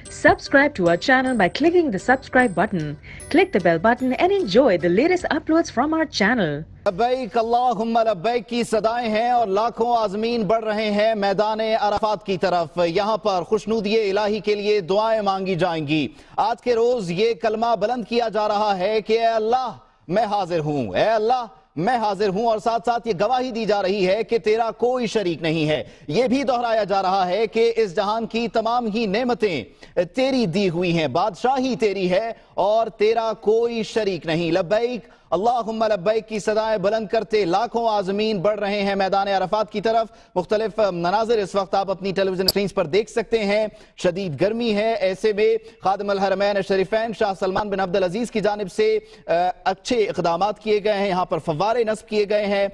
Subscribe to our channel by clicking the subscribe button. Click the bell button and enjoy the latest uploads from our channel. لبیک اللہم لبیک کی صدائیں ہیں اور لاکھوں عازمین بڑھ رہے ہیں میدان عرفات کی طرف. یہاں پر خوشنودی الہی کے لیے دعائیں مانگی جائیں گی. آج کے روز یہ کلمہ بلند کیا جا رہا ہے کہ اے اللہ میں حاضر ہوں، اے اللہ میں حاضر ہوں، اور ساتھ ساتھ یہ گواہی دی جا رہی ہے کہ تیرا کوئی شریک نہیں ہے. یہ بھی دہرایا جا رہا ہے کہ اس جہان کی تمام ہی نعمتیں تیری دی ہوئی ہیں، بادشاہی تیری ہے اور تیرا کوئی شریک نہیں. لبیک اللہم لبیک کی صدائیں بلند کرتے لاکھوں عازمین بڑھ رہے ہیں میدان عرفات کی طرف. مختلف مناظر اس وقت آپ اپنی ٹیلی ویژن اسکرینز پر دیکھ سکتے ہیں. شدید گرمی ہے، ایسے میں خادم الحرمین الشریفین شاہ سلمان بن عبدالعزیز کی جانب سے اچھے اقدامات کیے گئے ہیں. یہاں پر فوارے نصب کیے گئے ہیں.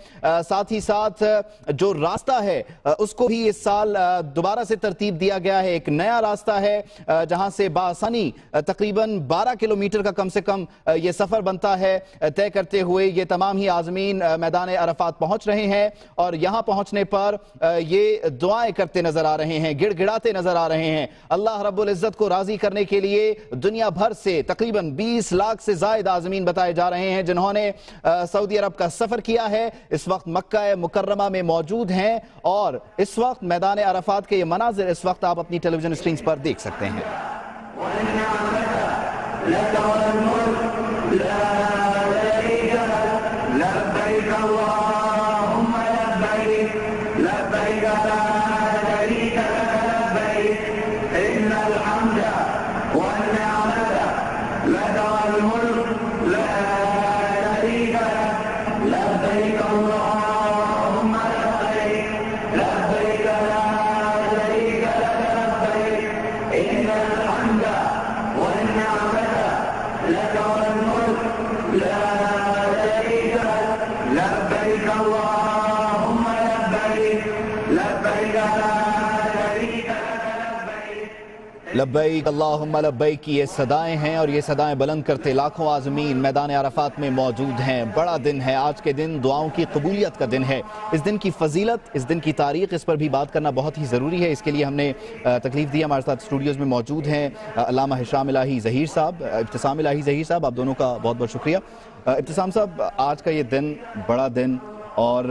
ساتھ ہی ساتھ جو راستہ ہے اس کو بھی اس سال دوبارہ سے ترتیب دیا گیا ہے. ایک نیا راستہ ہے جہاں سے بآسانی تقریباً 12 کلومیٹر کا کم سے کم یہ سفر بنتا ہے. طے کرتے ہوئے یہ تمام ہی عازمین میدان عرفات پہنچ رہے ہیں اور یہاں پہنچنے پر یہ دعائیں کرتے نظر آ رہے ہیں، گڑ گڑاتے نظر آ رہے ہیں. اللہ رب العزت کو راضی کرنے کے لیے دنیا بھر سے تقریباً 20 لاکھ سے زائد عازمین بتائے جا رہے ہیں جنہوں نے سعودی عرب کا سفر کیا ہے. اس وقت مکہ مکرمہ میں موجود ہیں اور اس وقت میدان عرفات کے یہ مناظر اس وقت آپ اپنی ٹیلی ویژن اسکرینز پر دیکھ سکتے ہیں. لبيك اللهم لبيك لبيك لا شريك لك لبيك إن الحمد والنعمة لك والملك لا شريك لك لبيك اللهم لبيك لبيك لا شريك لك لبيك إن الحمد والنعمة لك والملك لا لبيك اللهم لبيك لبيك لا شريك لك لبیک اللہم لبیک کی یہ صدائیں ہیں اور یہ صدائیں بلند کرتے لاکھوں عازمین میدان عرفات میں موجود ہیں. بڑا دن ہے آج کے دن، دعاؤں کی قبولیت کا دن ہے. اس دن کی فضیلت، اس دن کی تاریخ، اس پر بھی بات کرنا بہت ہی ضروری ہے. اس کے لیے ہم نے تکلیف دی. ہمارے ساتھ اسٹوڈیوز میں موجود ہیں علامہ ہشام الہی ظہیر صاحب، ابتسام الہی ظہیر صاحب. آپ دونوں کا بہت بہت شکریہ. ابتسام صاحب، آج کا یہ دن بڑا دن اور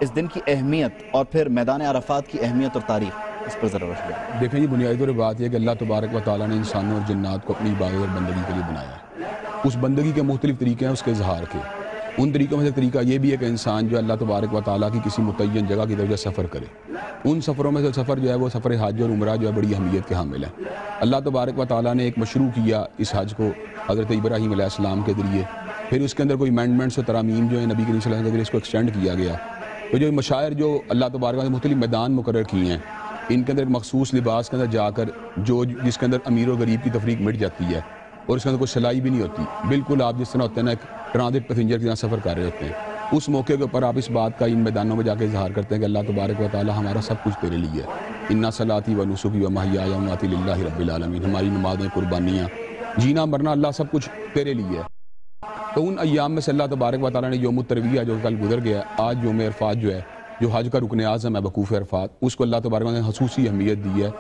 اس دن کی اہمیت اور پھر میدان عرفات کی اہمیت اور تاریخ، اس پر ذرا روشنی. دیکھیں جی، بنیادی طور پر بات یہ کہ اللہ تبارک و تعالیٰ نے انسانوں اور جنات کو اپنی عبادت اور بندگی کے لیے بنایا ہے. اس بندگی کے مختلف طریقے ہیں اس کے اظہار کے. ان طریقوں میں سے طریقہ یہ بھی ہے کہ انسان جو اللہ تبارک و تعالیٰ کی کسی متعین جگہ کی طرف سفر کرے. ان سفروں میں سے سفر جو ہے وہ سفر حج اور عمرہ جو ہے بڑی اہمیت کے حامل ہے. اللہ تبارک و تعالیٰ نے ایک مشروع کیا اس حج کو حضرت ابراہیم علیہ السلام کے ذریعے. پھر اس کے اندر کوئی امینڈمنٹس اور ترامیم جو ہیں نبی کریم صلی اللہ علیہ وسلم کے ذریعے اس کو ایکسٹینڈ کیا گیا. تو جو مشاعر جو اللہ تبارک و تعالیٰ نے مختلف میدان مقرر کیے ہیں، ان کے اندر ایک مخصوص لباس کے اندر جا کر جس کے اندر امیر و غریب کی تفریق مٹ جاتی ہے اور اس کے اندر کوئی سلائی بھی نہیں ہوتی. بالکل آپ جس طرح ہوتے ہیں نا، ایک ٹرانزٹ پیسنجر کی طرح سفر کر رہے ہوتے ہیں. اس موقع کے اوپر آپ اس بات کا ان میدانوں میں جا کے اظہار کرتے ہیں کہ اللہ تبارک و تعالیٰ ہمارا سب کچھ تیرے لیے ہے. انا صلاتی و نسکی و محیای و مماتی للہ رب العالمین. ہماری نمازیں، قربانیاں، جینا مرنا اللہ سب کچھ تیرے لیے ہے. تو ان ایام میں سے اللہ تبارک و تعالیٰ نے یوم الترویہ جو کل گزر گیا، آج یوم عرفات جو ہے، جو حج کا رکن اعظم ہے وقوف عرفات، اس کو اللہ تبارک و تعالیٰ نے خصوصی اہمیت دی ہے.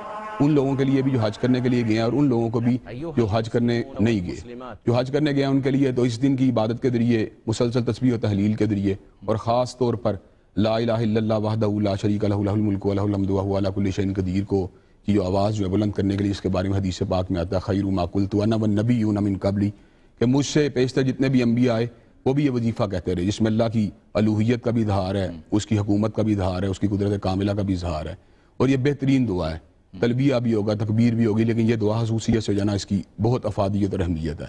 ان لوگوں کے لیے بھی جو حج کرنے کے لیے گئے ہیں اور ان لوگوں کو بھی جو حج کرنے نہیں گئے. جو حج کرنے گئے ہیں ان کے لیے تو اس دن کی عبادت کے ذریعے، مسلسل تسبیح و تحلیل کے ذریعے، اور خاص طور پر لا الہ الا اللہ وحدہ لا شریک لہ لہ الملک و لہ الحمد وہو علی کل شیء قدیر کو کی جو آواز جو ہے بلند کرنے کے لیے، اس کے بارے میں حدیث پاک میں آتا ہے خیر ما قلت انا والنبیون من قبلی، کہ مجھ سے پیشتر جتنے بھی انبیاء آئے وہ بھی یہ وظیفہ کہتے رہے، جس میں اللہ کی الوہیت کا بھی اظہار ہے، اس کی حکومت کا بھی اظہار ہے، اس کی قدرت کاملہ کا بھی اظہار ہے. اور یہ بہترین دعا ہے. تلبیہ بھی ہوگا، تکبیر بھی ہوگی، لیکن یہ دعا خصوصیت سے جانا اس کی بہت افادیت اور اہمیت ہے.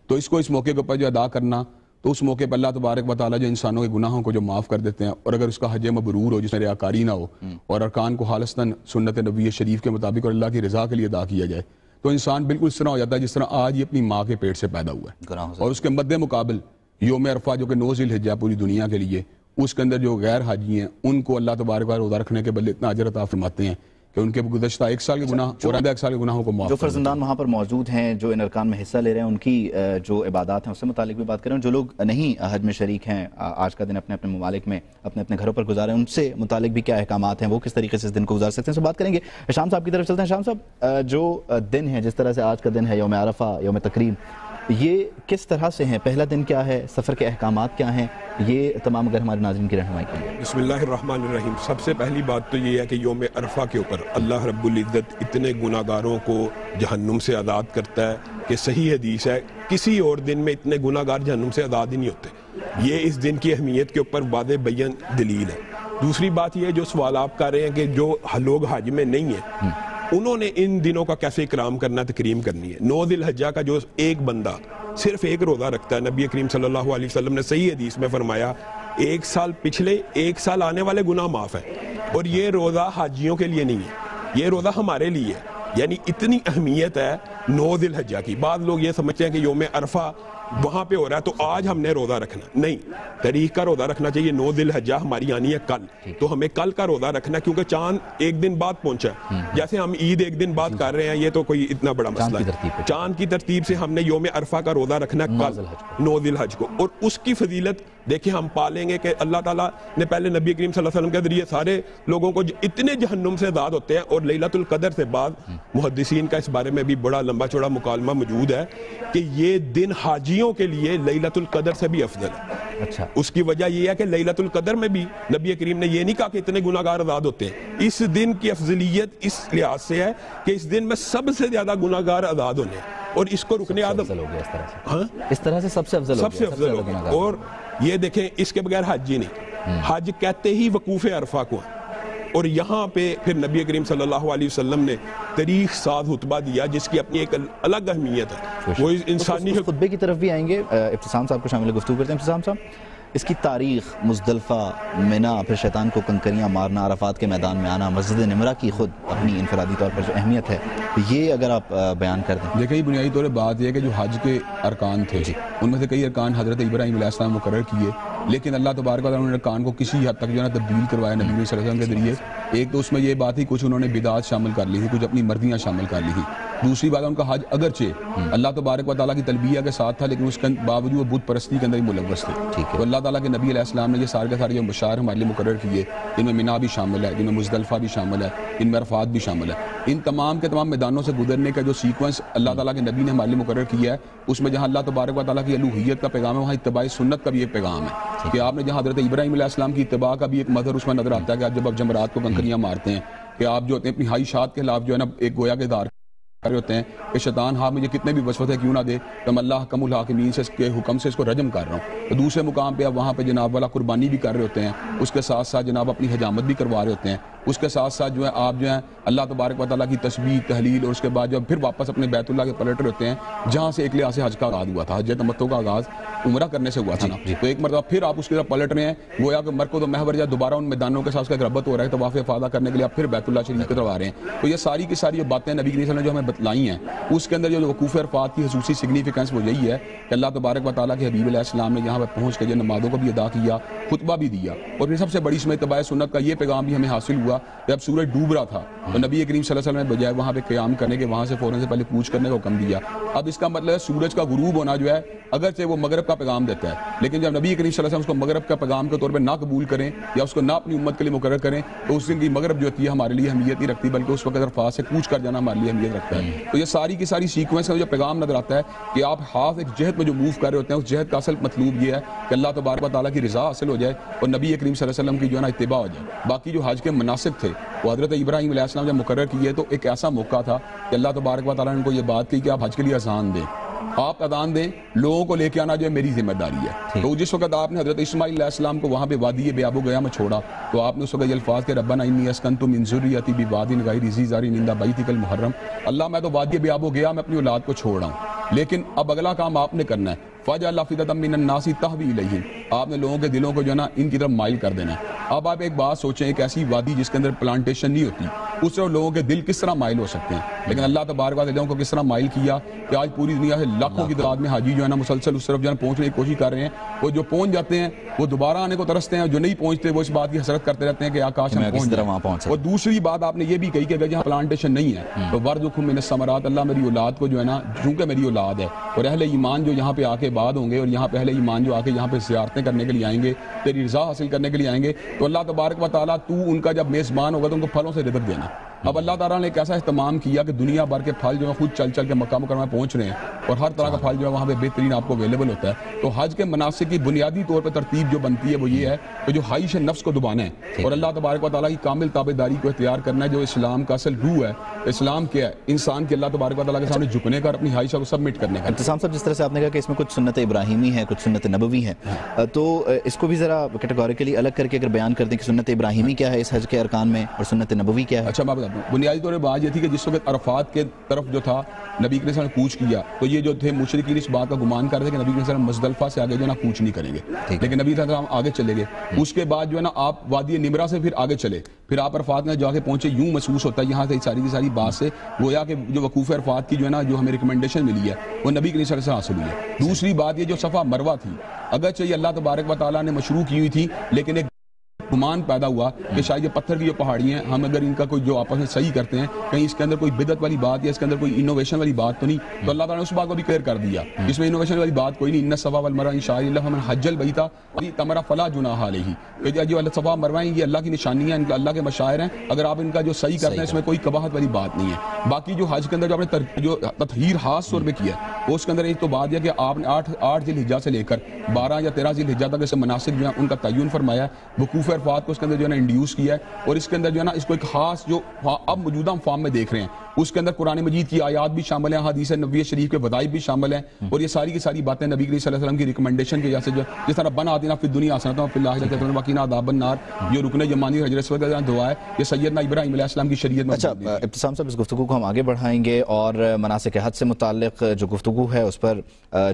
تو اس کو اس موقع کے اوپر جو ادا کرنا، تو اس موقع پر اللہ تبارک و تعالیٰ جو انسانوں کے گناہوں کو جو معاف کر دیتے ہیں، اور اگر اس کا حج مبرور ہو جس میں ریاکاری نہ ہو اور ارکان کو خالصتاً سنت نبوی شریف کے مطابق اور اللہ کی رضا کے لیے ادا کیا جائے، تو انسان بالکل اس طرح ہو جاتا ہے جس طرح آج یہ اپنی ماں کے پیٹ سے پیدا ہوا ہے. اور اس کے مد مقابل یوم عرفہ جو کہ 9 ذی الحجہ پوری دنیا کے لیے، اس کے اندر جو غیر حاجی ہیں ان کو اللہ تبارک و تعالیٰ روزہ رکھنے کے بدلے اتنا اجر عطا فرماتے ہیں کہ ان کے گزشتہ 1 سال کے گناہ اور آئندہ 1 سال کے گناہوں کو معاف جو فرزندان وہاں پر موجود ہیں، جو ان ارکان میں حصہ لے رہے ہیں، ان کی جو عبادات ہیں اس سے متعلق بھی بات کریں. جو لوگ نہیں حج میں شریک ہیں، آج کا دن اپنے اپنے ممالک میں اپنے اپنے گھروں پر گزارے، ان سے متعلق بھی کیا احکامات ہیں، وہ کس طریقے سے اس دن کو گزار سکتے ہیں، بات کریں گے. شام صاحب کی طرف چلتے ہیں. شام صاحب، جو دن ہے، جس طرح سے آج کا دن ہے یوم عرفہ، یوم تکریم، یہ کس طرح سے ہیں؟ پہلا دن کیا ہے؟ سفر کے احکامات کیا ہیں؟ یہ تمام اگر ہمارے ناظرین کی رہنمائی کریں. بسم اللہ الرحمن الرحیم. سب سے پہلی بات تو یہ ہے کہ یوم عرفہ کے اوپر اللہ رب العزت اتنے گناہگاروں کو جہنم سے آزاد کرتا ہے کہ صحیح حدیث ہے کسی اور دن میں اتنے گناہگار جہنم سے آزاد ہی نہیں ہوتے. یہ اس دن کی اہمیت کے اوپر واضح بیان دلیل ہے. دوسری بات یہ ہے جو سوال آپ کر رہے ہیں کہ جو لوگ حج میں نہیں ہیں انہوں نے ان دنوں کا کیسے اکرام کرنا، تکریم کرنی ہے. 9 ذی الحجہ کا جو ایک بندہ صرف ایک روزہ رکھتا ہے، نبی کریم صلی اللہ علیہ وسلم نے صحیح حدیث میں فرمایا 1 سال پچھلے 1 سال آنے والے گناہ معاف ہے. اور یہ روزہ حاجیوں کے لیے نہیں ہے، یہ روزہ ہمارے لیے ہے. یعنی اتنی اہمیت ہے 9 ذی الحجہ کی. بعض لوگ یہ سمجھتے ہیں کہ یوم عرفہ وہاں پہ ہو رہا ہے تو آج ہم نے روزہ رکھنا. نہیں، تاریخ کا روزہ رکھنا چاہیے. 9 ذی الحجہ ہماری آنی ہے کل، تو ہمیں کل کا روزہ رکھنا ہے کیونکہ چاند 1 دن بعد پہنچا ہے. جیسے ہم عید 1 دن بعد کر رہے ہیں، یہ تو کوئی اتنا بڑا مسئلہ ہے. چاند کی ترتیب سے ہم نے یوم عرفہ کا روزہ رکھنا ہے کل 9 ذی الحجہ کو. اور اس کی فضیلت دیکھیں ہم پالیں گے کہ اللہ تعالیٰ نے پہلے نبی کریم صلی اللہ علیہ وسلم کے ذریعے سارے لوگوں کو اتنے جہنم سے آزاد ہوتے ہیں. اور لیلۃ القدر سے بعد محدثین کا اس بارے میں بھی بڑا لمبا چوڑا مکالمہ موجود ہے کہ یہ دن حاجیوں کے لیے لیلۃ القدر سے بھی افضل ہے. اچھا، اس کی وجہ یہ ہے کہ لیلۃ القدر میں بھی نبی کریم نے یہ نہیں کہا کہ اتنے گناہگار آزاد ہوتے ہیں. اس دن کی افضلیت اس لحاظ سے ہے کہ اس دن میں سب سے زیادہ گناہگار آزاد ہونے ہیں. اور اس کو رکنے آدم اس طرح سے سب سے افضل ہو گیا. اور یہ دیکھیں اس کے بغیر حج ہی نہیں. حج کہتے ہی وقوف عرفہ کو. اور یہاں پہ پھر نبی کریم صلی اللہ علیہ وسلم نے تاریخ ساز خطبہ دیا جس کی اپنی ایک الگ اہمیت ہے. وہ انسانی خطبے کی طرف بھی آئیں گے. ابتسام صاحب کو شامل گفتگو کرتے ہیں. ابتسام صاحب، اس کی تاریخ، مزدلفہ، منی، پھر شیطان کو کنکریاں مارنا، عرفات کے میدان میں آنا، مسجد نمرہ کی خود اپنی انفرادی طور پر جو اہمیت ہے، یہ اگر آپ بیان کر دیں. دیکھیں بنیادی طور پر بات یہ ہے کہ جو حج کے ارکان تھے ان میں سے کئی ارکان حضرت ابراہیم علیہ السلام مقرر کیے، لیکن اللہ تبارک و تعالیٰ نے ارکان کو کسی حد تک جو ہے نا تبدیل کروایا نبی صلی اللہ علیہ وسلم کے ذریعے. ایک تو اس میں یہ بات تھی کچھ انہوں نے بدعات شامل کر لی تھی، کچھ اپنی مرضیاں شامل کر لی تھی. دوسری بات ان کا حج اگرچہ اللہ تبارک و تعالیٰ کی تلبیہ کے ساتھ تھا لیکن اس کے باوجود وہ بت پرستی کے اندر ہی ملوث تھے. تو اللہ تعالیٰ کے نبی علیہ السلام نے یہ سارے کے سارے جو مشاعر ہمارے لیے مقرر کیے، ان میں منی بھی شامل ہے، ان میں مزدلفہ بھی شامل ہے، ان میں عرفات بھی شامل ہے. ان تمام کے تمام میدانوں سے گزرنے کا جو سیکوینس اللہ تعالیٰ کے نبی نے ہمارے لیے مقرر کیا ہے، اس میں جہاں اللہ تبارک و تعالیٰ کی الوہیت کا پیغام ہے وہاں اتباع سنت کا بھی ایک پیغام ہے. کہ آپ نے جہاں حضرت ابراہیم علیہ السلام کی اتباع کا بھی ایک مظہر اس میں نظر آتا ہے کہ جب آپ جمرات کو کنکریاں مارتے ہیں کہ آپ جو ہوتے ہیں اپنی خواہشات کے خلاف جو ہے نا ایک گویا کے دار رہے ہوتے ہیں کہ شیطان ہاں مجھے کتنے بھی وسوسے کیوں نہ دے تو میں اللہ حکم الحاکمین سے اس کے حکم سے اس کو رجم کر رہا ہوں. تو دوسرے مقام پہ آپ وہاں پہ جناب والا قربانی بھی کر رہے ہوتے ہیں، اس کے ساتھ ساتھ جناب اپنی حجامت بھی کروا رہے ہوتے ہیں. اس کے ساتھ ساتھ جو ہے آپ جو ہیں اللہ تبارک و تعالیٰ کی تسبیح تحلیل اور اس کے بعد جو پھر واپس اپنے بیت اللہ کے پلٹ رہے ہوتے ہیں جہاں سے ایک لحاظ سے حج کا آغاز ہوا تھا. حج تمتع کا آغاز عمرہ کرنے سے ہوا تھا نا. تو ایک مرتبہ پھر آپ اس کی طرف پلٹ رہے ہیں، گویا کہ مرکز و محور یا دوبارہ ان میدانوں کے ساتھ اس کا ایک ربط ہو رہا ہے طواف افاضہ کرنے کے لیے آپ پھر بیت اللہ شریف کی طرف آ رہے ہیں. تو یہ ساری کی ساری باتیں نبی کریم صلی اللہ علیہ وسلم نے جو ہمیں بتلائی ہیں اس کے اندر جو وقوف عرفات کی خصوصی سگنیفیکنس وہ یہی ہے کہ اللہ تبارک و تعالیٰ کے حبیب علیہ السلام نے یہاں پہ پہنچ کے جو نمازوں کو بھی ادا کیا، خطبہ بھی دیا. اور پھر سب سے بڑی اس میں اتباع سنت کا یہ پیغام بھی ہمیں حاصل ہوا کہ اب سورج ڈوب رہا تھا تو نبی کریم صلی اللہ علیہ وسلم نے بجائے وہاں پہ قیام کرنے کے وہاں سے فوراً سے پہلے کوچ کرنے کا حکم دیا. اب اس کا مطلب ہے سورج کا غروب ہونا جو ہے اگرچہ وہ مغرب کا پیغام دیتا ہے لیکن جب نبی کریم صلی اللہ علیہ وسلم اس کو مغرب کا پیغام کے طور پہ نہ قبول کریں یا اس کو نہ اپنی امت کے لیے مقرر کریں تو اس دن کی مغرب جو ہوتی ہے ہمارے لیے اہمیت نہیں رکھتی بلکہ اس وقت عرفات سے کوچ کر جانا ہمارے لیے اہمیت رکھتا ہے. تو یہ ساری کی ساری سیکوینس کا جو پیغام نظر آتا ہے کہ آپ خاص ایک جہت میں جو موو کر رہے ہوتے ہیں اس جہت کا اصل مطلوب یہ ہے کہ اللہ تبارک و تعالیٰ کی رضا حاصل ہو جائے اور نبی کریم صلی اللہ علیہ وسلم کی جو ہے نا اتباع ہو جائے. باقی جو حج کے مناسک تھے وہ حضرت ابراہیم علیہ السلام جب مقرر کیے تو ایک ایسا موقع تھا کہ اللہ تبارک و تعالیٰ نے ان کو یہ بات کی کہ آپ حج کے لیے اذان دیں، آپ اذان دیں، لوگوں کو لے کے آنا جو ہے میری ذمہ داری ہے. تو جس وقت آپ نے حضرت اسماعیل علیہ السلام کو وہاں پہ وادی بیاب و گیا میں چھوڑا تو آپ نے اس وقت یہ الفاظ کہ ربنا انی اسکنت من ذریتی بواد غیر ذی زرع عند بیتک المحرم، اللہ میں تو وادی بیاب و گیا میں اپنی اولاد کو چھوڑ رہا ہوں لیکن اب اگلا کام آپ نے کرنا ہے فَجْعَلْ أَفْئِدَةً مِّنَ النَّاسِ تَهْوِي إِلَيْهِمْ، آپ نے لوگوں کے دلوں کو جو ہے نا ان کی طرف مائل کر دینا ہے. اب آپ ایک بات سوچیں، ایک ایسی وادی جس کے اندر پلانٹیشن نہیں ہوتی اس طرف لوگوں کے دل کس طرح مائل ہو سکتے ہیں. لیکن اللہ تبارک و تعالیٰ کو کس طرح مائل کیا کہ آج پوری دنیا سے لاکھوں کی تعداد میں حاجی جو ہے نا مسلسل اس طرف جو ہے پہنچنے کی کوشش کر رہے ہیں. وہ جو پہنچ جاتے ہیں وہ دوبارہ آنے کو ترستے ہیں, جو نہیں پہنچتے وہ اس بات کی حسرت کرتے رہتے ہیں کہ آکاش ہم پہنچ. اور دوسری بات آپ نے یہ بھی کہی کہ اگر جہاں پلانٹیشن نہیں ہے تو وارزقھم من الثمرات, اللہ میری اولاد کو جو ہے نا, چونکہ میری اولاد ہے اور اہل ایمان جو یہاں پہ آ کے بعد ہوں گے اور یہاں پہ اہل ایمان جو آ کے یہاں پہ زیارتیں کرنے کے لیے آئیں گے, تیری رضا حاصل کرنے کے لیے آئیں گے, تو اللہ تبارک و تعالیٰ تو ان کا جب میزبان ہوگا تو ان کو پھلوں سے رزق دینا. اب اللہ تعالیٰ نے ایک ایسا اہتمام کیا کہ دنیا بھر کے پھل جو ہے خود چل چل کے مکہ مکرمہ پہنچ رہے ہیں اور ہر طرح کا پھل جو ہے وہاں پہ بہترین آپ کو اویلیبل ہوتا ہے. تو حج کے مناسک کی بنیادی طور پہ ترتیب جو بنتی ہے وہ یہ ہے کہ جو خواہش نفس کو دبانا ہے اور اللہ تبارک و تعالیٰ کی کامل تابعداری کو اختیار کرنا ہے, جو اسلام کا اصل روح ہے. اسلام کیا ہے؟ انسان کے اللہ تبارک و تعالیٰ کے سامنے جھکنے کا اور اپنی خواہشوں کو سبمٹ کرنے کا. ابتسام صاحب, جس طرح سے آپ نے کہا کہ اس میں کچھ سنت ابراہیمی ہے, کچھ سنت نبوی ہے, تو اس کو بھی ذرا کیٹیگوریکلی الگ کر کے اگر بیان کر دیں کہ سنت ابراہیمی کیا ہے اس حج کے ارکان میں اور سنت نبوی کیا ہے. اچھا میں بتاتا ہوں. بنیادی طور پر بات یہ تھی کہ جس وقت عرفات کے طرف جو تھا نبی کریم صلی اللہ علیہ وسلم نے کوچ کیا تو یہ جو تھے مشرکین اس بات کا گمان کر رہے تھے کہ نبی کریم صلی اللہ علیہ وسلم مزدلفہ سے آگے جو ہے نا کوچ نہیں کریں گے, لیکن نبی صلی اللہ علیہ وسلم آگے چلے گئے. اس کے بعد جو ہے نا آپ وادی نمرہ سے پھر آگے چلے, پھر آپ عرفات میں جا کے پہنچے. یوں محسوس ہوتا ہے یہاں سے ساری کی ساری بات سے گویا کہ جو وقوف عرفات کی جو ہے نا جو ہمیں ریکمنڈیشن ملی ہے وہ نبی کریم صلی اللہ علیہ وسلم حاصل ہوئی ہے. دوسری بات یہ جو صفا مروہ تھی, اگرچہ یہ اللہ تبارک و تعالیٰ نے مشروع کی ہوئی تھی, لیکن ایک گمان پیدا ہوا کہ شاید یہ پتھر کی جو پہاڑی ہیں ہم اگر ان کا کوئی جو آپس میں صحیح کرتے ہیں کہیں اس کے اندر کوئی بدعت والی بات یا اس کے اندر کوئی انوویشن والی بات تو نہیں, تو اللہ تعالیٰ نے اس بات کو بھی کلیئر کر دیا. اس میں انوویشن والی بات کوئی نہیں. ان الصفا والمروہ من شعائر اللہ فمن حج البیت واعتمر فلا جناح علیہ, کہ جو صفا مروہ ہیں یہ اللہ کی نشانیاں ہیں, اللہ کے مشاعر ہیں, اگر آپ ان کا جو صحیح کرتے ہیں اس میں کوئی قباحت والی بات نہیں ہے. باقی جو حج کے اندر جو آپ نے جو تطہیر خاص طور پہ کیا ہے وہ اس کے اندر ایک تو بات یہ کہ آپ نے 8 ذی الحجہ سے لے کر 12 یا 13 ذی الحجہ تک اس مناسک جو ہے ان کا تعین فرمایا ہے. وقوف عرفات کو اس کے اندر جو ہے نا انڈیوس کیا ہے اور اس کے اندر جو ہے نا اس کو ایک خاص جو اب موجودہ ہم فارم میں دیکھ رہے ہیں اس کے اندر قرآن مجید کی آیات بھی شامل ہیں, حدیث نبوی شریف کے وظائف بھی شامل ہیں, اور یہ ساری کی ساری باتیں نبی کریم صلی اللہ علیہ وسلم کی ریکمنڈیشن کی وجہ سے جو جس طرح بن آتنا فی الدنیا حسنۃ وفی الآخرۃ وقنا عذاب النار, جو رکن یمانی حجر اسود کا دعا ہے, یہ سیدنا ابراہیم علیہ السلام کی شریعت میں. اچھا ابتسام صاحب, اس گفتگو کو ہم آگے بڑھائیں گے اور مناسک حج سے متعلق جو گفتگو ہے اس پر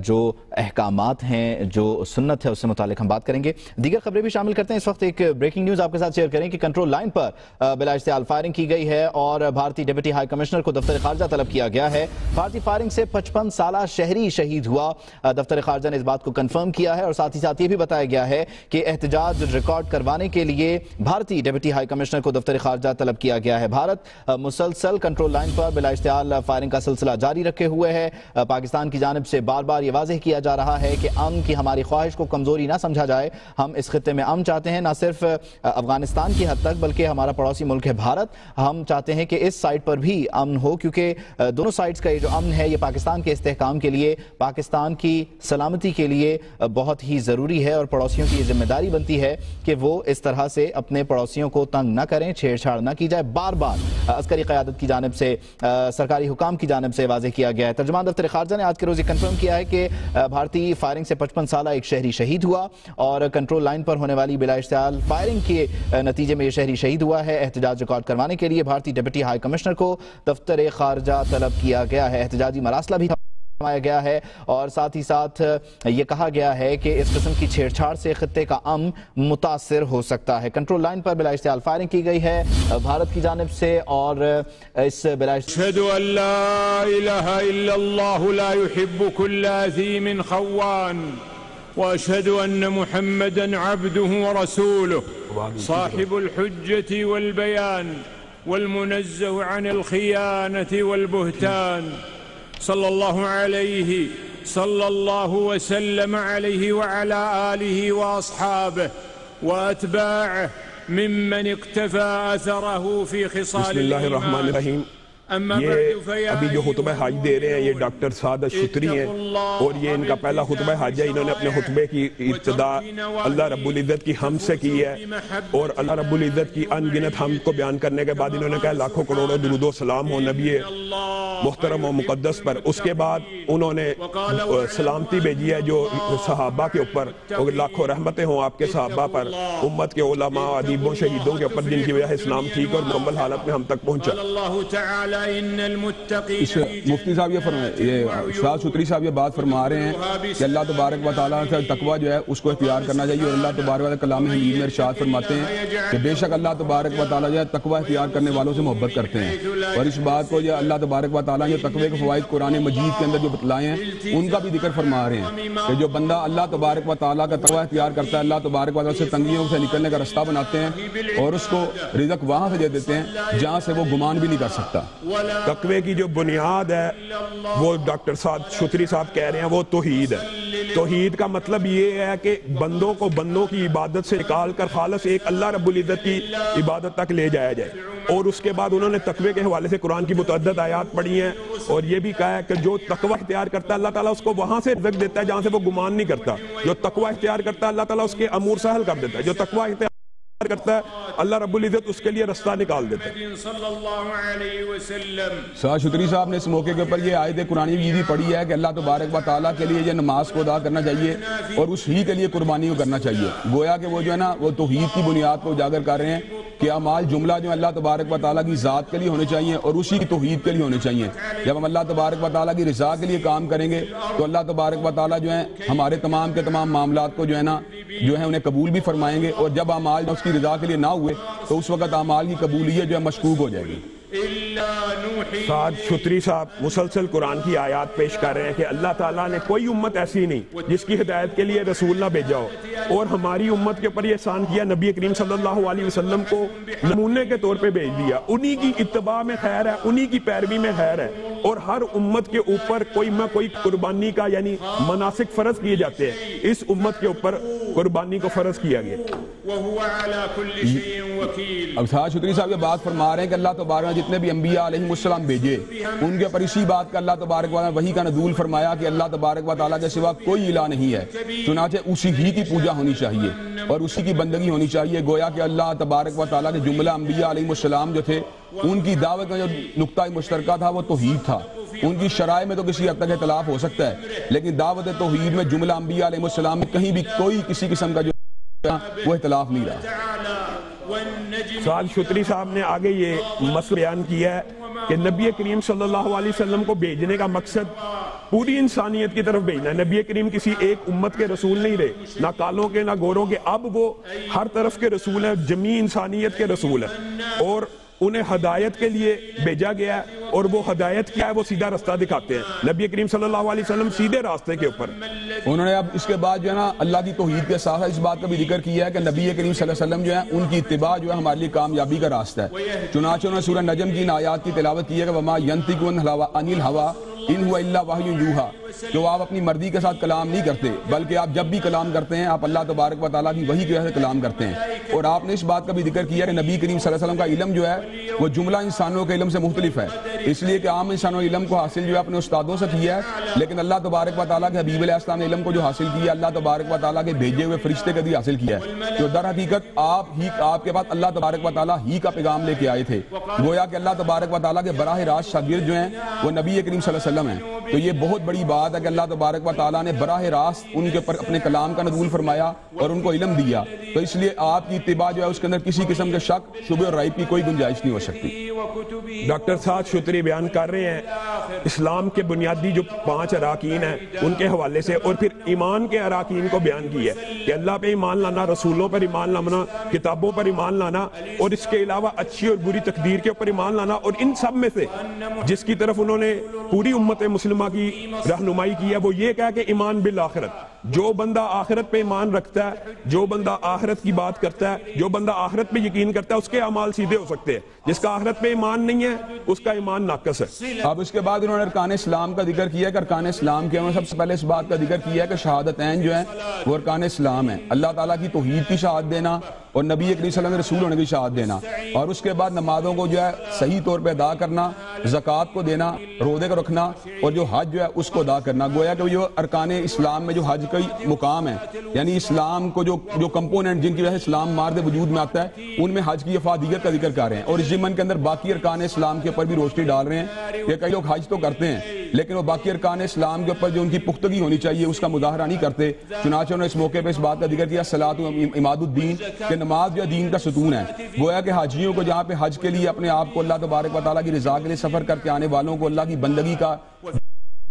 جو احکامات ہیں, جو سنت ہے اس سے متعلق ہم بات کریں گے. دیگر خبریں بھی شامل کرتے ہیں. اس وقت ایک بریکنگ نیوز آپ کے ساتھ شیئر کریں کہ کنٹرول لائن پر بلا اشتعال فائرنگ کی گئی ہے اور بھارتی ڈپٹی ہائی کمشنر کو دفتر خارجہ طلب کیا گیا ہے. بھارتی فائرنگ سے 55 سالہ شہری شہید ہوا. دفتر خارجہ نے اس بات کو کنفرم کیا ہے اور ساتھ ہی ساتھ یہ بھی بتایا گیا ہے کہ احتجاج ریکارڈ کروانے کے لیے بھارتی ڈپٹی ہائی کمشنر کو دفتر خارجہ طلب کیا گیا ہے. بھارت مسلسل کنٹرول لائن پر بلا اشتعال فائرنگ کا سلسلہ جاری رکھے ہوئے ہے. پاکستان کی جانب سے بار بار یہ واضح کیا جا رہا ہے کہ امن کی ہماری خواہش کو کمزوری نہ سمجھا جائے. ہم اس خطے میں امن چاہتے ہیں, نہ صرف افغانستان کی حد تک بلکہ ہمارا پڑوسی ملک ہے بھارت. ہم چاہتے ہیں کہ اس سائٹ پر بھی امن ہو, کیونکہ دونوں سائٹس کا یہ جو امن ہے یہ پاکستان کے استحکام کے لیے, پاکستان کی سلامتی کے لیے بہت ہی ضروری ہے, اور پڑوسیوں کی یہ ذمہ داری بنتی ہے کہ وہ اس طرح سے اپنے پڑوسیوں کو تنگ نہ کریں, چھیڑ چھاڑ نہ کی جائے. بار بار عسکری قیادت کی جانب سے, سرکاری حکام کی جانب سے واضح کیا گیا ہے. ترجمان دفتر خارجہ نے آج کے روز یہ کنفرم کیا ہے کہ بھارتی فائرنگ سے 55 سالہ ایک شہری شہید ہوا اور کنٹرول لائن پر ہونے والی بلا اشتعال فائرنگ کے نتیجے میں یہ شہری شہید ہوا ہے. احتجاج ریکارڈ کروانے کے لیے بھارتی ڈپٹی ہائی کمشنر کو دفتر خارجہ طلب کیا گیا ہے. احتجاجی مراسلہ بھی فرمایا گیا ہے اور ساتھ ہی ساتھ یہ کہا گیا ہے کہ اس قسم کی چھیڑ چھاڑ سے خطے کا امن متاثر ہو سکتا ہے. کنٹرول لائن پر بلا اشتعال فائرنگ کی گئی ہے بھارت کی جانب سے, اور اس بلا اشهد ان لا الہ الا اللہ لا يحب كل اثیم خوان واشهد ان محمدا عبده ورسوله صاحب الحجة والبيان والمنزه عن الخيانة والبهتان صلى الله عليه صلى الله وسلم عليه وعلى آله وأصحابه وأتباعه ممن اقتفى أثره في خصال بسم اللہ الرحمن الرحیم. یہ ابھی جو خطبہ حج دے رہے ہیں یہ ڈاکٹر سعادت شتری ہیں اور یہ ان کا پہلا خطبہ حج ہے. انہوں نے اپنے خطبے کی ابتدا اللہ رب العزت کی حمد سے کی ہے اور اللہ رب العزت کی ان گنت حمد کو بیان کرنے کے بعد انہوں نے کہا لاکھوں کروڑوں درود و سلام ہو نبی محترم و مقدس پر. اس کے بعد انہوں نے سلامتی بھیجی ہے جو صحابہ کے اوپر, اور لاکھوں رحمتیں ہوں آپ کے صحابہ پر, امت کے علماء ادیبوں شہیدوں کے اوپر جن کی وجہ سے اسلام ٹھیک اور مکمل حالت میں ہم تک پہنچا. إن المتقين مفتی صاحب یہ شاہ شتری صاحب یہ بات فرما رہے ہیں کہ اللہ تبارک و تعالیٰ کا تقویٰ جو ہے اس کو اختیار کرنا چاہیے، اور اللہ تبارک و تعالیٰ کلام حمید میں ارشاد فرماتے ہیں کہ بے شک اللہ تبارک و تعالیٰ جو ہے تقویٰ اختیار کرنے والوں سے محبت کرتے ہیں، اور اس بات کو جو اللہ تبارک و تعالیٰ نے تقوی کے فوائد قرآن مجید کے اندر جو بتلائے ہیں ان کا بھی ذکر فرما رہے ہیں کہ جو بندہ اللہ تبارک و تعالیٰ کا تقویٰ اختیار کرتا ہے، اللہ تبارک و تعالیٰ سے تنگیوں سے نکلنے کا رستہ بناتے ہیں اور اس کو رزق وہاں سے دے دیتے ہیں جہاں سے وہ گمان بھی نہیں کر سکتا۔ تقوی کی جو بنیاد ہے وہ ڈاکٹر شتری صاحب کہہ رہے ہیں وہ توحید ہے۔ توحید کا مطلب یہ ہے کہ بندوں کو بندوں کی عبادت سے نکال کر خالص ایک اللہ رب العزت کی عبادت تک لے جایا جائے، اور اس کے بعد انہوں نے تقوی کے حوالے سے قرآن کی متعدد آیات پڑھی ہیں اور یہ بھی کہا ہے کہ جو تقوی اختیار کرتا ہے اللہ تعالیٰ اس کو وہاں سے رزق دیتا ہے جہاں سے وہ گمان نہیں کرتا، جو تقوی اختیار کرتا ہے اللہ تعالیٰ اس کے امور سہل کر دیتا ہے، جو تقوی اختیار کرتا ہے اللہ رب العزت اس کے لیے رستہ نکال دیتا ہے۔ شاہ شتری صاحب نے اس موقع کے اوپر یہ آیت قرآن مجید بھی پڑھی ہے کہ اللہ تبارک و تعالیٰ کے لیے یہ نماز کو ادا کرنا چاہیے اور اس ہی کے لیے قربانی کو کرنا چاہیے، گویا کہ وہ جو ہے نا وہ توحید کی بنیاد کو اجاگر کر رہے ہیں کہ اعمال جملہ جو اللہ تبارک و تعالیٰ کی ذات کے لیے ہونے چاہیے اور اسی کی توحید کے لیے ہونے چاہیے۔ جب ہم اللہ تبارک و تعالیٰ کی رضا کے لیے کام کریں گے تو اللہ تبارک و تعالیٰ جو ہے ہمارے تمام کے تمام معاملات کو جو ہے نا انہیں قبول بھی فرمائیں گے، اور جب اعمال اس کی رضا کے لیے نہ ہوئے تو اس وقت اعمال کی قبولیت جو ہے مشکوک ہو جائے گی۔ سعد شتری صاحب مسلسل قرآن کی آیات پیش کر رہے ہیں کہ اللہ تعالیٰ نے کوئی امت ایسی نہیں جس کی ہدایت کے لیے رسول نہ بھیجا ہو، اور ہماری امت کے اوپر یہ احسان کیا نبی کریم صلی اللہ علیہ وسلم کو نمونے کے طور پہ بھیج دیا، انہی کی اتباع میں خیر ہے، انہی کی پیروی میں خیر ہے، اور ہر امت کے اوپر کوئی قربانی کا یعنی مناسک فرض کیے جاتے ہیں، اس امت کے اوپر قربانی کو فرض کیا گیا۔ اب شاہ شتری صاحب یہ بات فرما رہے ہیں کہ اللہ تبارک جتنے بھی انبیاء علیہ السلام بھیجے ان کے اوپر اسی بات کا اللہ تبارک و تعالیٰ وحی کا نزول فرمایا کہ اللہ تبارک و تعالیٰ کے سوا کوئی الہ نہیں ہے، چنانچہ اسی ہی کی پوجا ہونی چاہیے اور اسی کی بندگی ہونی چاہیے۔ گویا کہ اللہ تبارک و تعالیٰ کے جملہ انبیاء علیہ السلام جو تھے ان کی دعوت کا جو نقطہ مشترکہ تھا وہ توحید تھا۔ ان کی شرائع میں تو کسی حد تک اختلاف ہو سکتا ہے، لیکن دعوت توحید میں جملہ انبیاء علیہ السلام میں کہیں بھی کوئی کسی قسم کا جو وہ اختلاف نہیں رہا۔ سعد شتری صاحب نے آگے یہ مسئلہ بیان کیا ہے کہ نبی کریم صلی اللہ علیہ وسلم کو بھیجنے کا مقصد پوری انسانیت کی طرف بھیجنا ہے۔ نبی کریم کسی ایک امت کے رسول نہیں رہے، نہ کالوں کے نہ گوروں کے، اب وہ ہر طرف کے رسول ہیں، جمیع انسانیت کے رسول ہیں، اور انہیں ہدایت کے لیے بھیجا گیا ہے، اور وہ ہدایت کیا ہے وہ سیدھا رستہ دکھاتے ہیں۔ نبی کریم صلی اللہ علیہ وسلم سیدھے راستے کے اوپر۔ انہوں نے اب اس کے بعد جو ہے نا اللہ کی توحید کے ساتھ اس بات کا بھی ذکر کیا ہے کہ نبی کریم صلی اللہ علیہ وسلم جو ہے ان کی اتباع جو ہے ہمارے لیے کامیابی کا راستہ ہے۔ چنانچہ انہوں نے سورہ نجم کی ان آیات کی تلاوت کی ہے کہ وما ينطق عن الهوى ان هو الا وحی یوحى، جو آپ اپنی مرضی کے ساتھ کلام نہیں کرتے بلکہ آپ جب بھی کلام کرتے ہیں آپ اللہ تبارک و تعالیٰ کی وحی کی وجہ سے کلام کرتے ہیں۔ اور آپ نے اس بات کا بھی ذکر کیا کہ نبی کریم صلی اللہ علیہ وسلم کا علم جو ہے وہ جملہ انسانوں کے علم سے مختلف ہے، اس لیے کہ عام انسانوں علم کو حاصل جو ہے اپنے استادوں سے کیا ہے، لیکن اللہ تبارک و تعالیٰ کے حبیب علیہ السلام نے علم کو جو حاصل کیا اللہ تبارک و تعالیٰ کے بھیجے ہوئے فرشتے کے بھی حاصل کیا ہے، تو در حقیقت آپ کے پاس اللہ تبارک و تعالیٰ ہی کا پیغام لے کے آئے تھے۔ گویا کہ اللہ تبارک و تعالیٰ کے براہ راست شاگرد جو ہیں وہ نبی کریم صلی اللہ علیہ وسلم ہیں، تو یہ بہت بڑی بات ہے کہ اللہ تبارک و تعالیٰ نے براہ راست ان کے اوپر اپنے کلام کا نزول فرمایا اور ان کو علم دیا، تو اس لیے آپ کی اتباع جو ہے اس کے اندر کسی قسم کے شک شبہ اور ریب کی کوئی گنجائش نہیں ہو سکتی۔ ڈاکٹر سعد شتری بیان کر رہے ہیں اسلام کے بنیادی جو 5 اراکین ہیں ان کے حوالے سے، اور پھر ایمان کے اراکین کو بیان کیا ہے کہ اللہ پہ ایمان لانا، رسولوں پر ایمان لانا، کتابوں پر ایمان لانا، اور اس کے علاوہ اچھی اور بری تقدیر کے اوپر ایمان لانا، اور ان سب میں سے جس کی طرف انہوں نے پوری امت مسلمہ کی رہنمائی کی ہے وہ یہ کہا کہ ایمان بالآخرت، جو بندہ آخرت پہ ایمان رکھتا ہے، جو بندہ آخرت کی بات کرتا ہے، جو بندہ آخرت پہ یقین کرتا ہے اس کے اعمال سیدھے ہو سکتے ہیں، جس کا آخرت پہ ایمان نہیں ہے اس کا ایمان ناقص ہے۔ اب اس کے بعد انہوں نے ارکان اسلام کا ذکر کیا کہ ارکان اسلام کے انہوں نے سب سے پہلے اس بات کا ذکر کیا کہ شہادتین جو ہیں وہ ارکان اسلام ہیں، اللہ تعالیٰ کی توحید کی شہادت دینا اور نبی کریم صلی اللہ علیہ وسلم رسول ہونے کی شہادت دینا، اور اس کے بعد نمازوں کو جو ہے صحیح طور پہ ادا کرنا، زکوٰۃ کو دینا، روزے کو رکھنا، اور جو حج جو ہے اس کو ادا کرنا۔ گویا کہ جو ارکان اسلام میں جو حج کا مقام ہے، یعنی اسلام کو جو کمپوننٹ جن کی وجہ سے اسلام مارد وجود میں آتا ہے ان میں حج کی افادیت کا ذکر کر رہے ہیں، اور اس ضمن کے اندر باقی ارکان اسلام کے اوپر بھی روشنی ڈال رہے ہیں کہ کئی لوگ حج تو کرتے ہیں لیکن وہ باقی ارکان اسلام کے اوپر جو ان کی پختگی ہونی چاہیے اس کا مظاہرہ نہیں کرتے. چنانچہ انہوں نے اس موقع پہ اس بات کا ذکر کیا صلاۃ عماد الدین کہ نماز جو دین کا ستون ہے. گویا کہ حاجیوں کو جہاں پہ حج کے لیے اپنے آپ کو اللہ تبارک و تعالیٰ کی رضا کے لیے سفر کر کے آنے والوں کو اللہ کی بندگی کا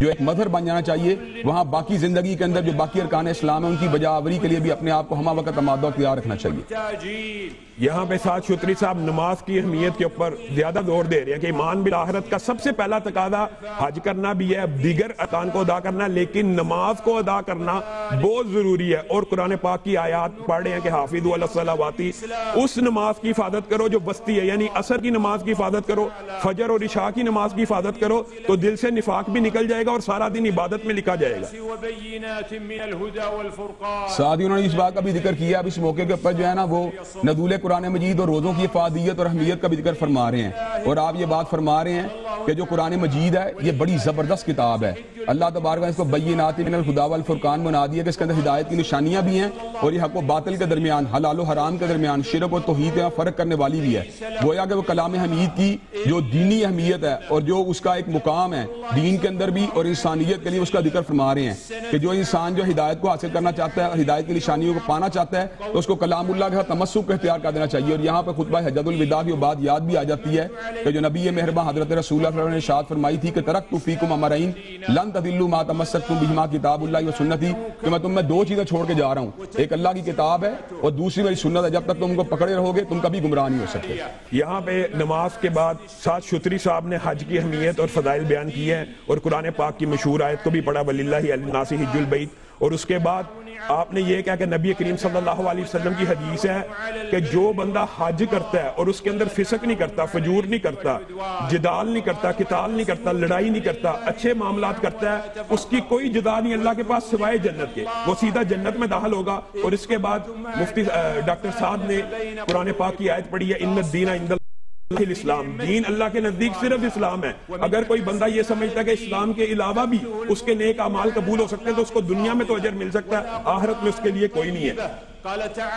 جو ایک مظہر بن جانا چاہیے, وہاں باقی زندگی کے اندر جو باقی ارکان اسلام ہیں ان کی بجا آوری کے لیے بھی اپنے آپ کو ہمہ وقت آمادہ و تیار رکھنا چاہیے. یہاں پہ سعد شتری صاحب نماز کی اہمیت کے اوپر زیادہ زور دے رہے ہیں کہ ایمان بالآخرت کا سب سے پہلا تقاضا حج کرنا بھی ہے, دیگر ارکان کو ادا کرنا, لیکن نماز کو ادا کرنا بہت ضروری ہے. اور قرآن پاک کی آیات پڑھ رہے ہیں کہ حافظوا علی الصلوات, اس نماز کی حفاظت کرو جو وسطی ہے, یعنی عصر کی نماز کی حفاظت کرو, فجر اور عشاء کی نماز کی حفاظت کرو, تو دل سے نفاق بھی نکل جائے گا اور سارا دن عبادت میں لکھا جائے گا. ساتھ ہی انہوں نے اس بات کا بھی ذکر کیا اب اس موقع کے اوپر جو ہے نا وہ نزول قرآن مجید اور روزوں کی افادیت اور اہمیت کا بھی ذکر فرما رہے ہیں. اور آپ یہ بات فرما رہے ہیں کہ جو قرآن مجید ہے یہ بڑی زبردست کتاب ہے. اللہ تبارک اس کو بینات من الہدی والفرقان بنا دیا کہ اس کے اندر ہدایت کی نشانیاں بھی ہیں اور یہ حق و باطل کے درمیان, حلال و حرام کے درمیان, شرک و توحید میں فرق کرنے والی بھی ہے. گویا کہ وہ کلام حمید کی جو دینی اہمیت ہے اور جو اس کا ایک مقام ہے دین کے اندر بھی اور انسانیت کے لیے اس کا ذکر فرما رہے ہیں کہ جو انسان جو ہدایت کو حاصل کرنا چاہتا ہے اور ہدایت کی نشانیوں کو پانا چاہتا ہے تو اس کو کلام اللہ کے ساتھ تمسک کو اختیار کر دینا چاہیے. اور یہاں پہ خطبہ حجۃ الوداع کی بات یاد بھی آ جاتی ہے کہ جو نبی مہربان حضرت رسول اللہ صلی اللہ علیہ وسلم نے ارشاد فرمائی تھی کہ ترکت فیکم امرین لن تضلوا ما تمسکتم بہما کتاب اللہ و سنتی, کہ میں تم میں دو چیزیں چھوڑ کے جا رہا ہوں, ایک اللہ کی کتاب ہے اور دوسری میری سنت ہے. جب تک تم کو پکڑے رہو گے تم کبھی گمراہ نہیں ہو سکتے. یہاں پہ نماز کے بعد سعد شتری صاحب نے حج کی اہمیت اور فضائل بیان کی ہے اور قرآن پاک کی مشہور آیت کو بھی پڑھا وللہ علی الناس حج البیت. اور اس کے بعد آپ نے یہ کہا کہ نبی کریم صلی اللہ علیہ وسلم کی حدیث ہے کہ جو بندہ حج کرتا ہے اور اس کے اندر فسق نہیں کرتا, فجور نہیں کرتا, جدال نہیں کرتا, قتال نہیں کرتا, لڑائی نہیں کرتا, اچھے معاملات کرتا ہے, اس کی کوئی جدا نہیں اللہ کے پاس سوائے جنت کے, وہ سیدھا جنت میں داخل ہوگا. اور اس کے بعد مفتی ڈاکٹر سعد نے قرآن پاک کی آیت پڑھی ہے ان الدین عند الاسلام, دین اللہ کے نزدیک صرف اسلام ہے. اگر کوئی بندہ یہ سمجھتا ہے کہ اسلام کے علاوہ بھی اس کے نیک اعمال قبول ہو سکتے ہیں تو اس کو دنیا میں تو اجر مل سکتا ہے, آخرت میں اس کے لیے کوئی نہیں ہے.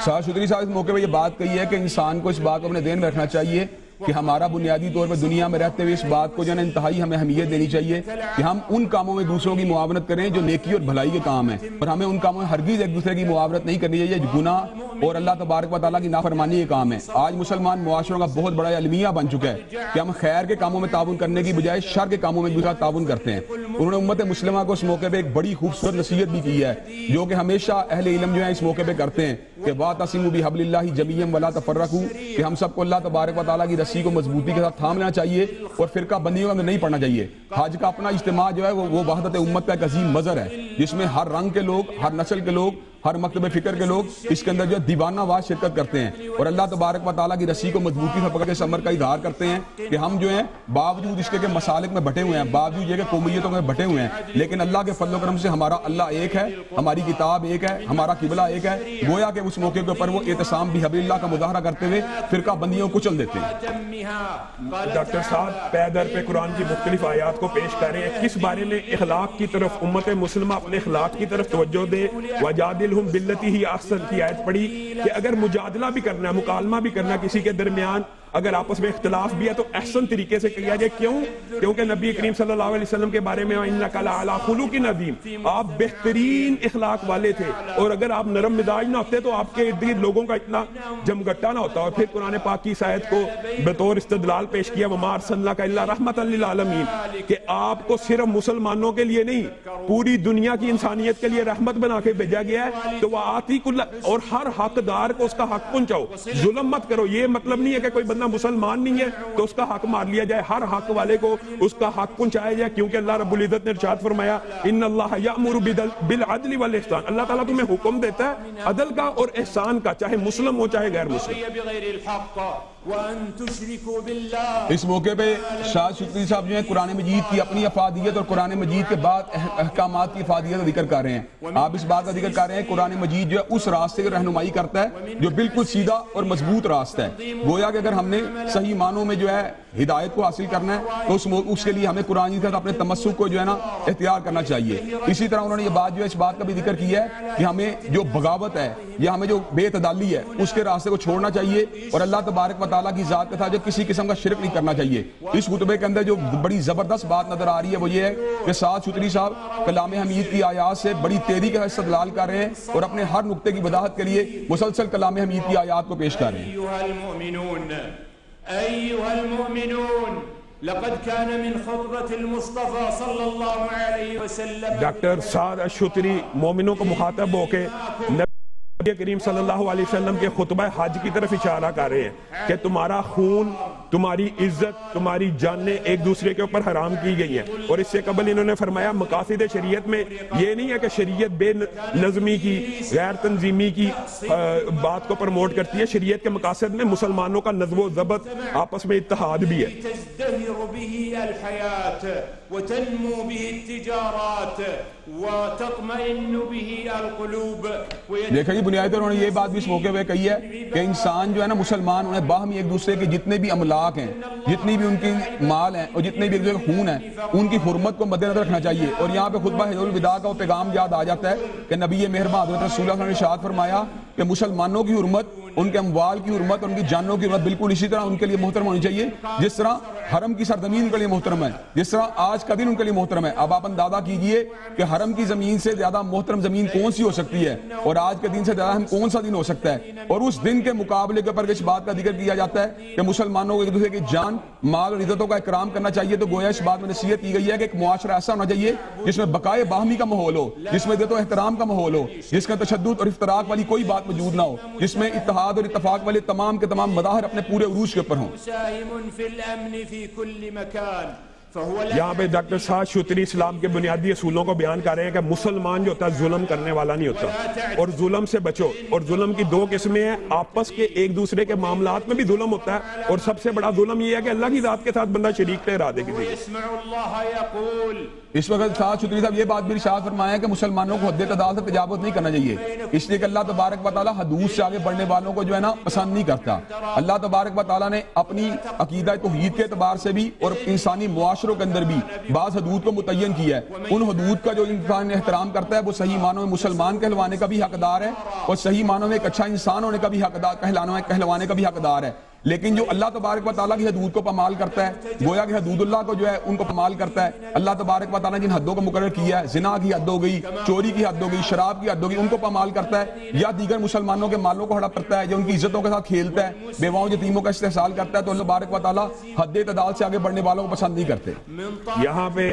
سعد شتری صاحب اس موقع پہ یہ بات کہی ہے کہ انسان کو اس بات کو اپنے ذہن میں رکھنا چاہیے کہ ہمارا بنیادی طور پر دنیا میں رہتے ہوئے اس بات کو جو ہے انتہائی ہمیں اہمیت دینی چاہیے کہ ہم ان کاموں میں دوسروں کی معاونت کریں جو نیکی اور بھلائی کے کام ہیں, اور ہمیں ان کاموں میں ہرگز ایک دوسرے کی معاونت نہیں کرنی چاہیے گناہ اور اللہ تبارک و تعالیٰ کی نافرمانی کے کام ہے. آج مسلمان معاشروں کا بہت بڑا المیہ بن چکا ہے کہ ہم خیر کے کاموں میں تعاون کرنے کی بجائے شر کے کاموں میں دوسرا تعاون کرتے ہیں. انہوں نے امت مسلمہ کو اس موقع پہ ایک بڑی خوبصورت نصیحت بھی کی ہے جو کہ ہمیشہ اہل علم جو ہیں اس موقع پہ کرتے ہیں کہ واعتصموا بحبل اللہ جمیعا ولا تفرقوا, کہ ہم سب کو اللہ تبارک و تعالیٰ کی رسی کو مضبوطی کے ساتھ تھام لینا چاہیے اور فرقہ بندیوں کا نہیں پڑھنا چاہیے. حج کا اپنا اجتماع جو ہے وہ وحدت امت کا ایک عظیم مظہر ہے جس میں ہر رنگ کے لوگ, ہر نسل کے لوگ, ہر مکتب فکر کے لوگ اس کے اندر جو دیوانہ واز شرکت کرتے ہیں اور اللہ تبارک و تعالیٰ کی رسی کو مضبوطی سے پکڑ کے سمر کا اظہار کرتے ہیں کہ ہم جو ہیں باوجود اس کے مسالک میں بٹے ہوئے ہیں, باوجود یہ کہ قومیتوں میں بٹے ہوئے ہیں, لیکن اللہ کے فضل و کرم سے ہمارا اللہ ایک ہے, ہماری کتاب ایک ہے, ہمارا قبلہ ایک ہے. گویا کہ اس موقع کے اوپر وہ اعتصام بحبل اللہ کا مظاہرہ کرتے ہوئے فرقہ بندیوں کو کچل دیتے ہیں. ڈاکٹر صاحب پے در پہ قرآن کی مختلف آیات کو پیش کر رہے ہیں. کس بارے میں اخلاق کی طرف امت مسلمہ اپنے اخلاق کی طرف توجہ دے. وجادلہم باللتی ہی احسن کی آیت پڑھی کہ اگر مجادلہ بھی کرنا ہے, مکالمہ بھی کرنا ہے کسی کے درمیان, اگر آپس میں اختلاف بھی ہے تو احسن طریقے سے کیا جائے. کیوں؟ کیونکہ نبی کریم صلی اللہ علیہ وسلم کے بارے میں انک لعلی خلق عظیم, آپ بہترین اخلاق والے تھے, اور اگر آپ نرم مزاج نہ ہوتے تو آپ کے ارد گرد لوگوں کا اتنا جمگٹا نہ ہوتا. اور پھر قرآن پاک کی اس آیت کو بطور استدلال پیش کیا وما ارسلناک الا رحمۃ للعالمین, کہ آپ کو صرف مسلمانوں کے لیے نہیں پوری دنیا کی انسانیت کے لیے رحمت بنا کے بھیجا گیا ہے. تو وہ آتی کل, اور ہر حقدار کو اس کا حق پہنچاؤ, ظلم مت کرو. یہ مطلب نہیں ہے کہ کوئی بندہ مسلمان نہیں ہے تو اس کا حق مار لیا جائے, ہر حق والے کو اس کا حق پہنچایا جائے, کیونکہ اللہ رب العزت نے ارشاد فرمایا ان اللہ یأمر بالعدل والاحسان, اللہ تعالیٰ تمہیں حکم دیتا ہے عدل کا اور احسان کا, چاہے مسلم ہو چاہے غیر مسلم. اس موقع پہ سعد شتری صاحب جو ہیں قرآن مجید کی اپنی افادیت اور قرآن مجید کے بعد احکامات کی افادیت کا ذکر کر رہے ہیں. آپ اس بات کا ذکر کر رہے ہیں قرآن مجید جو ہے اس راستے کی رہنمائی کرتا ہے جو بالکل سیدھا اور مضبوط راستہ ہے. گویا کہ اگر ہم نے صحیح معنوں میں جو ہے ہدایت کو حاصل کرنا ہے تو اس کے لیے ہمیں قرآن کے ساتھ اپنے تمسک کو جو ہے نا اختیار کرنا چاہیے. اسی طرح انہوں نے یہ بات جو ہے اس بات کا بھی ذکر کیا ہے کہ ہمیں جو بغاوت ہے یا ہمیں جو بے اعتدالی ہے اس کے راستے کو چھوڑنا چاہیے اور اللہ تبارک و تعالیٰ کی ذات کے ساتھ جو کسی قسم کا شرک نہیں کرنا چاہیے۔ اس خطبے کے اندر جو بڑی زبردست بات نظر آ رہی ہے وہ یہ ہے کہ سعد شتری صاحب کلام حمید کی آیات سے بڑی تیزی کے ساتھ استدلال کر رہے ہیں اور اپنے ہر نقطے کی وضاحت کے لیے مسلسل کلام حمید کی آیات کو پیش کر رہے ہیں۔ ایھا المؤمنون لقد كان من خطبة المصطفى صلی اللہ علیہ وسلم۔ ڈاکٹر سعد الشتری مومنوں کو مخاطب ہو کے نبی کریم صلی اللہ علیہ وسلم کے خطبہ حج کی طرف اشارہ کر رہے ہیں کہ تمہارا خون، تمہاری عزت، تمہاری جانیں ایک دوسرے کے اوپر حرام کی گئی ہیں۔ اور اس سے قبل انہوں نے فرمایا مقاصد شریعت میں یہ نہیں ہے کہ شریعت بے نظمی کی، غیر تنظیمی کی بات کو پروموٹ کرتی ہے، شریعت کے مقاصد میں مسلمانوں کا نظم و ضبط، آپس میں اتحاد بھی ہے۔ تزدهر به الحياة وتنمو به التجارات وتطمئن به القلوب۔ دیکھیں بنیادی طور انہوں نے یہ بات بھی اس موقع پہ کہی ہے کہ انسان جو ہے نا مسلمان انہیں باہمی ایک دوسرے کے جتنے بھی املاک ہیں، جتنی بھی ان کی مال ہیں اور جتنے بھی ایک دوسرے کے خون ہیں، ان کی حرمت کو مد نظر رکھنا چاہیے۔ اور یہاں پہ خطبہ حجۃ الوداع کا وہ پیغام یاد آ جاتا ہے کہ نبی مہربان حضرت رسول اللہ صلی اللہ علیہ وسلم نے ارشاد فرمایا کہ مسلمانوں کی حرمت، ان کے اموال کی حرمت اور ان کی جانوں کی حرمت بالکل اسی طرح ان کے لیے محترم ہونی چاہیے جس طرح حرم کی سرزمین ان کے لیے محترم ہے، جس طرح آج کا دن ان کے لیے محترم ہے۔ اب آپ اندازہ کیجئے کہ حرم کی زمین سے زیادہ محترم زمین کون سی ہو سکتی ہے اور آج کے دن سے زیادہ ہم کون سا دن ہو سکتا ہے۔ اور اس دن کے مقابلے کے اوپر اس بات کا ذکر کیا جاتا ہے کہ مسلمانوں کو ایک دوسرے کی جان، مال اور عزتوں کا اکرام کرنا چاہیے۔ تو گویا اس بات میں نصیحت کی گئی ہے کہ ایک معاشرہ ایسا ہونا چاہیے جس میں بقائے باہمی کا ماحول ہو، جس میں عزت و احترام کا ماحول ہو، جس کا تشدد اور افتراق والی کوئی بات موجود نہ ہو، جس میں اتحاد اور اتفاق والے تمام کے تمام مظاہر اپنے پورے عروج کے اوپر ہوں۔ یہاں پہ ڈاکٹر سعد شتری اسلام کے بنیادی اصولوں کو بیان کر رہے ہیں کہ مسلمان جو ہوتا ہے ظلم کرنے والا نہیں ہوتا، اور ظلم سے بچو۔ اور ظلم کی دو قسمیں ہیں، آپس کے ایک دوسرے کے معاملات میں بھی ظلم ہوتا ہے، اور سب سے بڑا ظلم یہ ہے کہ اللہ کی ذات کے ساتھ بندہ شریک ٹھہرا دے کسی۔ اس وقت سعد شتری صاحب یہ بات بھی ارشاد فرمایا کہ مسلمانوں کو حد اعتدال سے تجاوز نہیں کرنا چاہیے، اس لیے کہ اللہ تبارک و تعالیٰ حدود سے آگے بڑھنے والوں کو جو ہے نا پسند نہیں کرتا۔ اللہ تبارک و تعالیٰ نے اپنی عقیدہ توحید کے اعتبار سے بھی اور انسانی معاشروں کے اندر بھی بعض حدود کو متعین کیا ہے۔ ان حدود کا جو انسان احترام کرتا ہے وہ صحیح معنوں میں مسلمان کہلوانے کا بھی حقدار ہے اور صحیح معنوں میں ایک اچھا انسان ہونے کا بھی حقدار، کہلوانے کا بھی حقدار ہے۔ لیکن جو اللہ تبارک و تعالیٰ کی حدود کو پامال کرتا ہے، گویا کہ حدود اللہ کو جو ہے ان کو پامال کرتا ہے، اللہ تبارک و تعالیٰ نے جن حدوں کو مقرر کیا ہے، زنا کی حد ہو گئی، چوری کی حد ہو گئی، شراب کی حد ہو گئی، ان کو پامال کرتا ہے، یا دیگر مسلمانوں کے مالوں کو ہڑپ کرتا ہے، جو ان کی عزتوں کے ساتھ کھیلتا ہے، بیواؤں یتیموں کا استحصال کرتا ہے، تو اللہ تبارک و تعالیٰ حد اعتدال سے آگے بڑھنے والوں کو پسند نہیں کرتے۔ یہاں پہ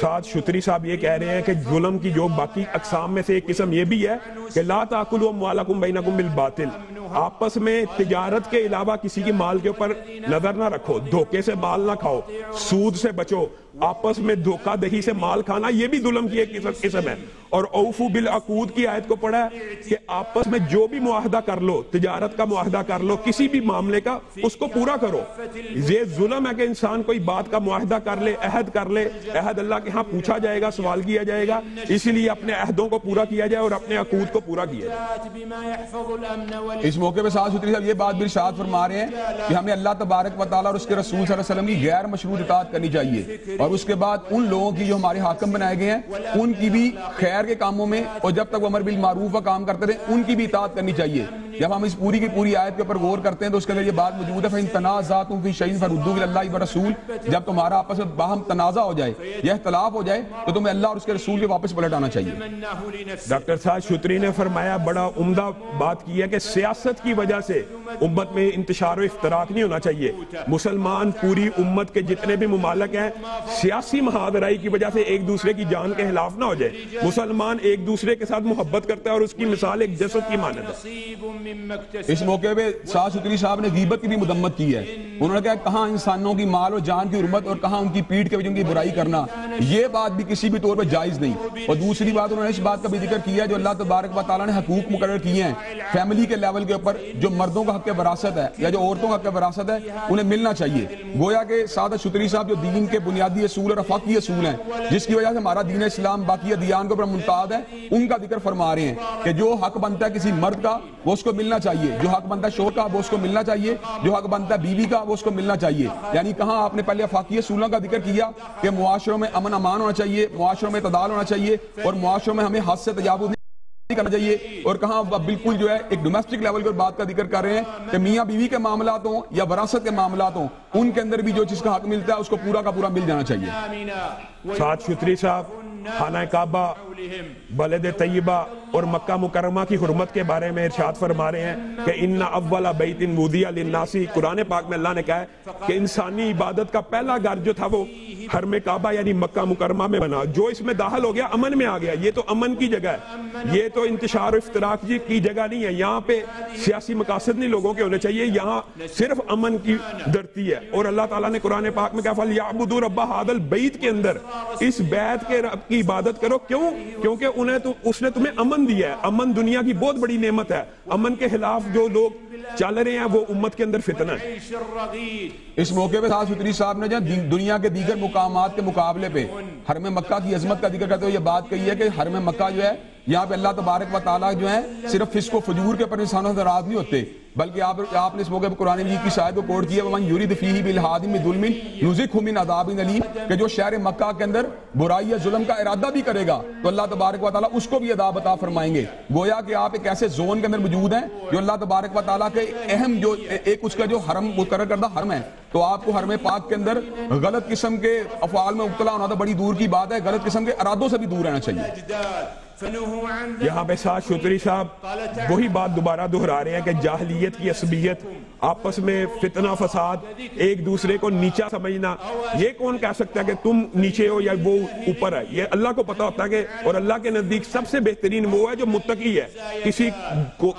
سعد شتری صاحب یہ کہہ رہے ہیں کہ ظلم کی جو باقی اقسام میں سے ایک قسم یہ بھی ہے کہ لا تاکلوا اموالکم بینکم بالباطل، آپس میں تجارت کے علاوہ کسی کی مال کے اوپر نظر نہ رکھو، دھوکے سے مال نہ کھاؤ، سود سے بچو، آپس میں دھوکہ دہی سے مال کھانا یہ بھی ظلم کی ایک قسم ہے۔ اور اوفو بالعقود کی آیت کو پڑھا ہے کہ آپس میں جو بھی معاہدہ کر لو، تجارت کا معاہدہ کر لو، کسی بھی معاملے کا، اس کو پورا کرو۔ یہ ظلم ہے کہ انسان کوئی بات کا معاہدہ کر لے، عہد کر لے، عہد اللہ کے ہاں پوچھا جائے گا، سوال کیا جائے گا، اسی لیے اپنے عہدوں کو پورا کیا جائے اور اپنے عقود کو پورا کیا جائے۔ اس موقع پہ سعد شتری صاحب یہ بات بھی ارشاد فرما رہے ہیں کہ ہمیں اللہ تبارک و تعالیٰ اور اس کے رسول صلی اللہ علیہ وسلم کی غیر مشروط اطاعت کرنی چاہیے، اور اس کے بعد ان لوگوں کی جو ہمارے حاکم بنائے گئے ہیں ان کی بھی خیر کے کاموں میں، اور جب تک وہ امر بالمعروف کا کام کرتے رہے ان کی بھی اطاعت کرنی چاہیے۔ جب ہم اس پوری کی پوری آیت کے اوپر غور کرتے ہیں تو اس کے اندر یہ بات موجود ہے فَإِن تَنَازَعْتُمْ فِي شَيْءٍ فَرُدُّوهُ إِلَى اللَّهِ وَالرَّسُولِ، جب تمہارا آپس میں باہم تنازع ہو جائے یا اختلاف ہو جائے تو تمہیں اللہ اور اس کے رسول کے واپس پلٹانا چاہیے۔ ڈاکٹر سعد شتری نے فرمایا، بڑا عمدہ بات کی ہے کہ سیاست کی وجہ سے امت میں انتشار و افتراق نہیں ہونا چاہیے۔ مسلمان پوری امت کے جتنے بھی ممالک ہیں سیاسی محاذرائی کی وجہ سے ایک دوسرے کی جان کے خلاف نہ ہو جائے، مسلمان ایک دوسرے کے ساتھ محبت کرتا ہے اور اس کی مثال ایک جسد کی مانند ہے۔ اس موقع پہ سعد شتری صاحب نے غیبت کی بھی مذمت کی ہے، انہوں نے کہا کہاں انسانوں کی مال اور جان کی حرمت اور کہاں ان کی پیٹھ کے وجہ ان کی برائی کرنا، یہ بات بھی کسی بھی طور پہ جائز نہیں۔ اور دوسری بات انہوں نے اس بات کا بھی ذکر کیا جو اللہ تبارک و تعالیٰ نے حقوق مقرر کیے ہیں فیملی کے لیول کے اوپر، جو مردوں کا حق وراثت ہے یا جو عورتوں کا حق وراثت ہے انہیں ملنا چاہیے۔ گویا کہ سعد شتری صاحب جو دین کے بنیادی اصول اور افاقی اصول ہیں جس کی وجہ سے ہمارا دین اسلام باقی ادیان کے اوپر ممتاز ہے، ان کا ذکر فرما رہے ہیں کہ جو حق بنتا ہے کسی مرد کا وہ اس کو ملنا چاہیے، جو حق بنتا ہے شوہر کا وہ اس کو ملنا چاہیے، جو حق بنتا ہے بیوی کا وہ اس کو ملنا چاہیے۔ یعنی کہاں آپ نے پہلے افاقی اصولوں کا ذکر کیا کہ معاشروں میں امن امان ہونا چاہیے، معاشروں میں اعتدال ہونا چاہیے، اور معاشروں میں ہمیں حد سے تجاوز نہیں کرنا چاہیے، اور کہاں بالکل جو ہے ایک ڈومیسٹک لیول پر بات کا ذکر کر رہے ہیں کہ میاں بیوی کے معاملات ہوں یا وراثت کے معاملات ہوں، ان کے اندر بھی جو چیز کا حق ملتا ہے اس کو پورا کا پورا مل جانا چاہیے۔ سعد شتری صاحب خانہ کعبہ، بلد طیبہ اور مکہ مکرمہ کی حرمت کے بارے میں ارشاد فرما رہے ہیں کہ ان اول بیت وضع للناس، قرآن پاک میں اللہ نے کہا ہے کہ انسانی عبادت کا پہلا گھر جو تھا وہ حرم کعبہ یعنی مکہ مکرمہ میں بنا، جو اس میں داخل ہو گیا امن میں آ گیا۔ یہ تو امن کی جگہ ہے، یہ تو انتشار و افتراق کی جگہ نہیں ہے، یہاں پہ سیاسی مقاصد نہیں لوگوں کے ہونے چاہیے، یہاں صرف امن کی دھرتی ہے۔ اور اللہ تعالیٰ نے قرآن پاک میں کہا فَلْيَعْبُدُوا رَبَّ هَذَا الْبَيْتِ کے اندر اس بیت کے رب کی عبادت کرو، کیوں؟ کیونکہ اس نے تمہیں امن دیا ہے۔ امن دنیا کی بہت بڑی نعمت ہے، امن کے خلاف جو لوگ چل رہے ہیں وہ امت کے اندر فتنہ ہے۔ اس موقع پہ سعد شتری صاحب نے دنیا کے دیگر مقامات کے مقابلے پہ حرم مکہ کی عظمت کا ذکر کرتے ہوئے یہ بات کہی ہے کہ حرم مکہ جو ہے یہاں پہ اللہ تبارک و تعالیٰ جو ہے صرف فسق و فجور کے پر انسانوں سے ناراض نہیں ہوتے، بلکہ آپ نے اس موقع پہ قرآن مجید کی شاید کو کوٹ کیا وَمَن يُرِدْ فِيهِ بِالْحَادِ بِظُلْمٍ نُذِقْهُ مِنْ عَذَابٍ أَلِيمٍ، کہ جو شہر مکہ کے اندر برائی یا ظلم کا ارادہ بھی کرے گا تو اللہ تبارک و تعالیٰ اس کو بھی عذاب عطا فرمائیں گے۔ گویا کہ آپ ایک ایسے زون کے اندر موجود ہیں جو اللہ تبارک و تعالیٰ کے اہم جو ایک اس کا جو حرم مقرر کردہ حرم ہے، تو آپ کو حرم پاک کے اندر غلط قسم کے افعال میں مبتلا ہونا تو بڑی دور کی بات ہے، غلط قسم کے ارادوں سے بھی دور رہنا چاہیے۔ یہاں پہ سعد شتری صاحب وہی بات دوبارہ دہرا رہے ہیں کہ جاہلیت کی عصبیت، آپس میں فتنہ فساد، ایک دوسرے کو نیچا سمجھنا، یہ کون کہہ سکتا ہے کہ تم نیچے ہو یا وہ اوپر ہے؟ یہ اللہ کو پتا ہوتا ہے کہ، اور اللہ کے نزدیک سب سے بہترین وہ ہے جو متقی ہے۔ کسی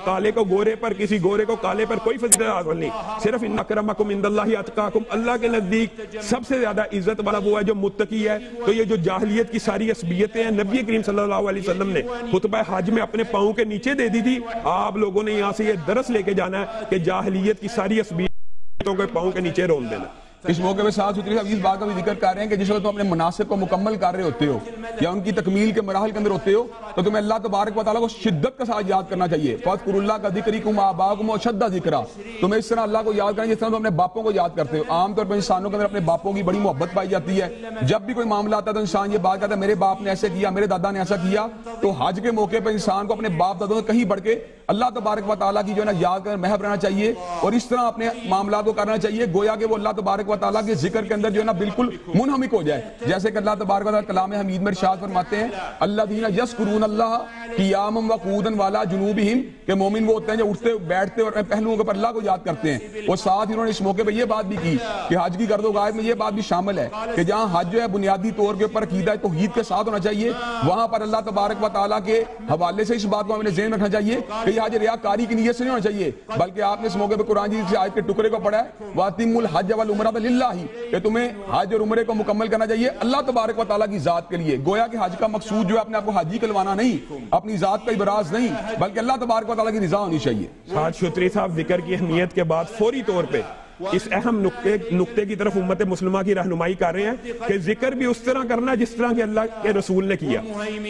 کالے کو گورے پر، کسی گورے کو کالے پر کوئی فضیلت حاصل نہیں، صرف ان اکرمکم عند اللہ اتقاکم، اللہ کے نزدیک سب سے زیادہ عزت والا وہ ہے جو متقی ہے۔ تو یہ جو جاہلیت کی ساری عصبیتیں ہیں، نبی کریم صلی اللہ علیہ وسلم نے خطبہ حج میں اپنے پاؤں کے نیچے دے دی تھی، آپ لوگوں نے یہاں سے یہ درس لے کے جانا ہے کہ جاہلیت کی ساری عصبیتوں کے پاؤں کے نیچے رون دینا۔ اس موقع پہ سعد شتری صاحب اس بات کا بھی ذکر کر رہے ہیں کہ جس وقت تم اپنے مناسب کو مکمل کر رہے ہوتے ہو یا ان کی تکمیل کے مراحل کے اندر ہوتے ہو تو تمہیں اللہ تبارک و تعالیٰ کو شدت کے ساتھ یاد کرنا چاہیے۔ فَاذْكُرُوا اللَّهَ كَذِكْرِكُمْ آبَاءَكُمْ وَأَشَدَّ ذِكْرًا، تمہیں اس طرح اللہ کو یاد کرنا جس طرح تم اپنے باپوں کو یاد کرتے ہو۔ عام طور پر انسانوں کے اندر اپنے باپوں کی بڑی محبت پائی جاتی ہے، جب بھی کوئی معاملہ آتا ہے تو انسان یہ بات کہتا ہے میرے باپ نے ایسے کیا، میرے دادا نے ایسا کیا۔ تو حج کے موقع پہ انسان کو اپنے باپ دادوں سے کہیں بڑھ کے اللہ تبارک و تعالیٰ کی جو ہے نا یاد کر محب رہنا چاہیے اور اس طرح اپنے معاملات کو کرنا چاہیے گویا کہ وہ اللہ تبارک و تعالیٰ کے ذکر کے اندر جو ہے نا بالکل منہمک ہو جائے، جیسے کہ اللہ تبارک و تعالیٰ کلام حمید میں ارشاد فرماتے ہیں الذین یذکرون اللہ قیاما وقعودا وعلی جنوبہم، کہ مومن وہ ہوتے ہیں جو اٹھتے بیٹھتے اور پہلوؤں کے اوپر اللہ کو یاد کرتے ہیں۔ اور ساتھ ہی انہوں نے اس موقع پہ یہ بات بھی کی کہ حج کی گرد و غائب میں یہ بات بھی شامل ہے کہ جہاں حج جو ہے بنیادی طور کے اوپر عقیدہ توحید کے ساتھ ہونا چاہیے، وہاں پر اللہ تبارک و تعالیٰ کے حوالے سے اس بات کو ہمیں ذہن رکھنا چاہیے کہ یہ حج ریاکاری کی نیت سے نہیں ہونا چاہیے، بلکہ آپ نے اس موقع پہ قرآن جی سے آیت کے ٹکڑے کو پڑھا ہے وَأَتِمُّوا الْحَجَّ وَالْعُمْرَةَ لِلَّهِ، کہ تمہیں حج اور عمرے کو مکمل کرنا چاہیے اللہ تبارک و تعالیٰ کی ذات کے لیے۔ گویا کہ حج کا مقصود جو ہے اپنے آپ کو حاجی کلوانا نہیں، اپنی ذات کا ابراز نہیں، بلکہ اللہ تبارک و تعالیٰ کی رضا ہونی چاہیے۔ سعد شتری صاحب ذکر کی اہمیت کے بعد فوری طور پہ اس اہم نقطے کی طرف امت مسلمہ کی رہنمائی کر رہے ہیں کہ ذکر بھی اس طرح کرنا جس طرح کہ اللہ کے رسول نے کیا،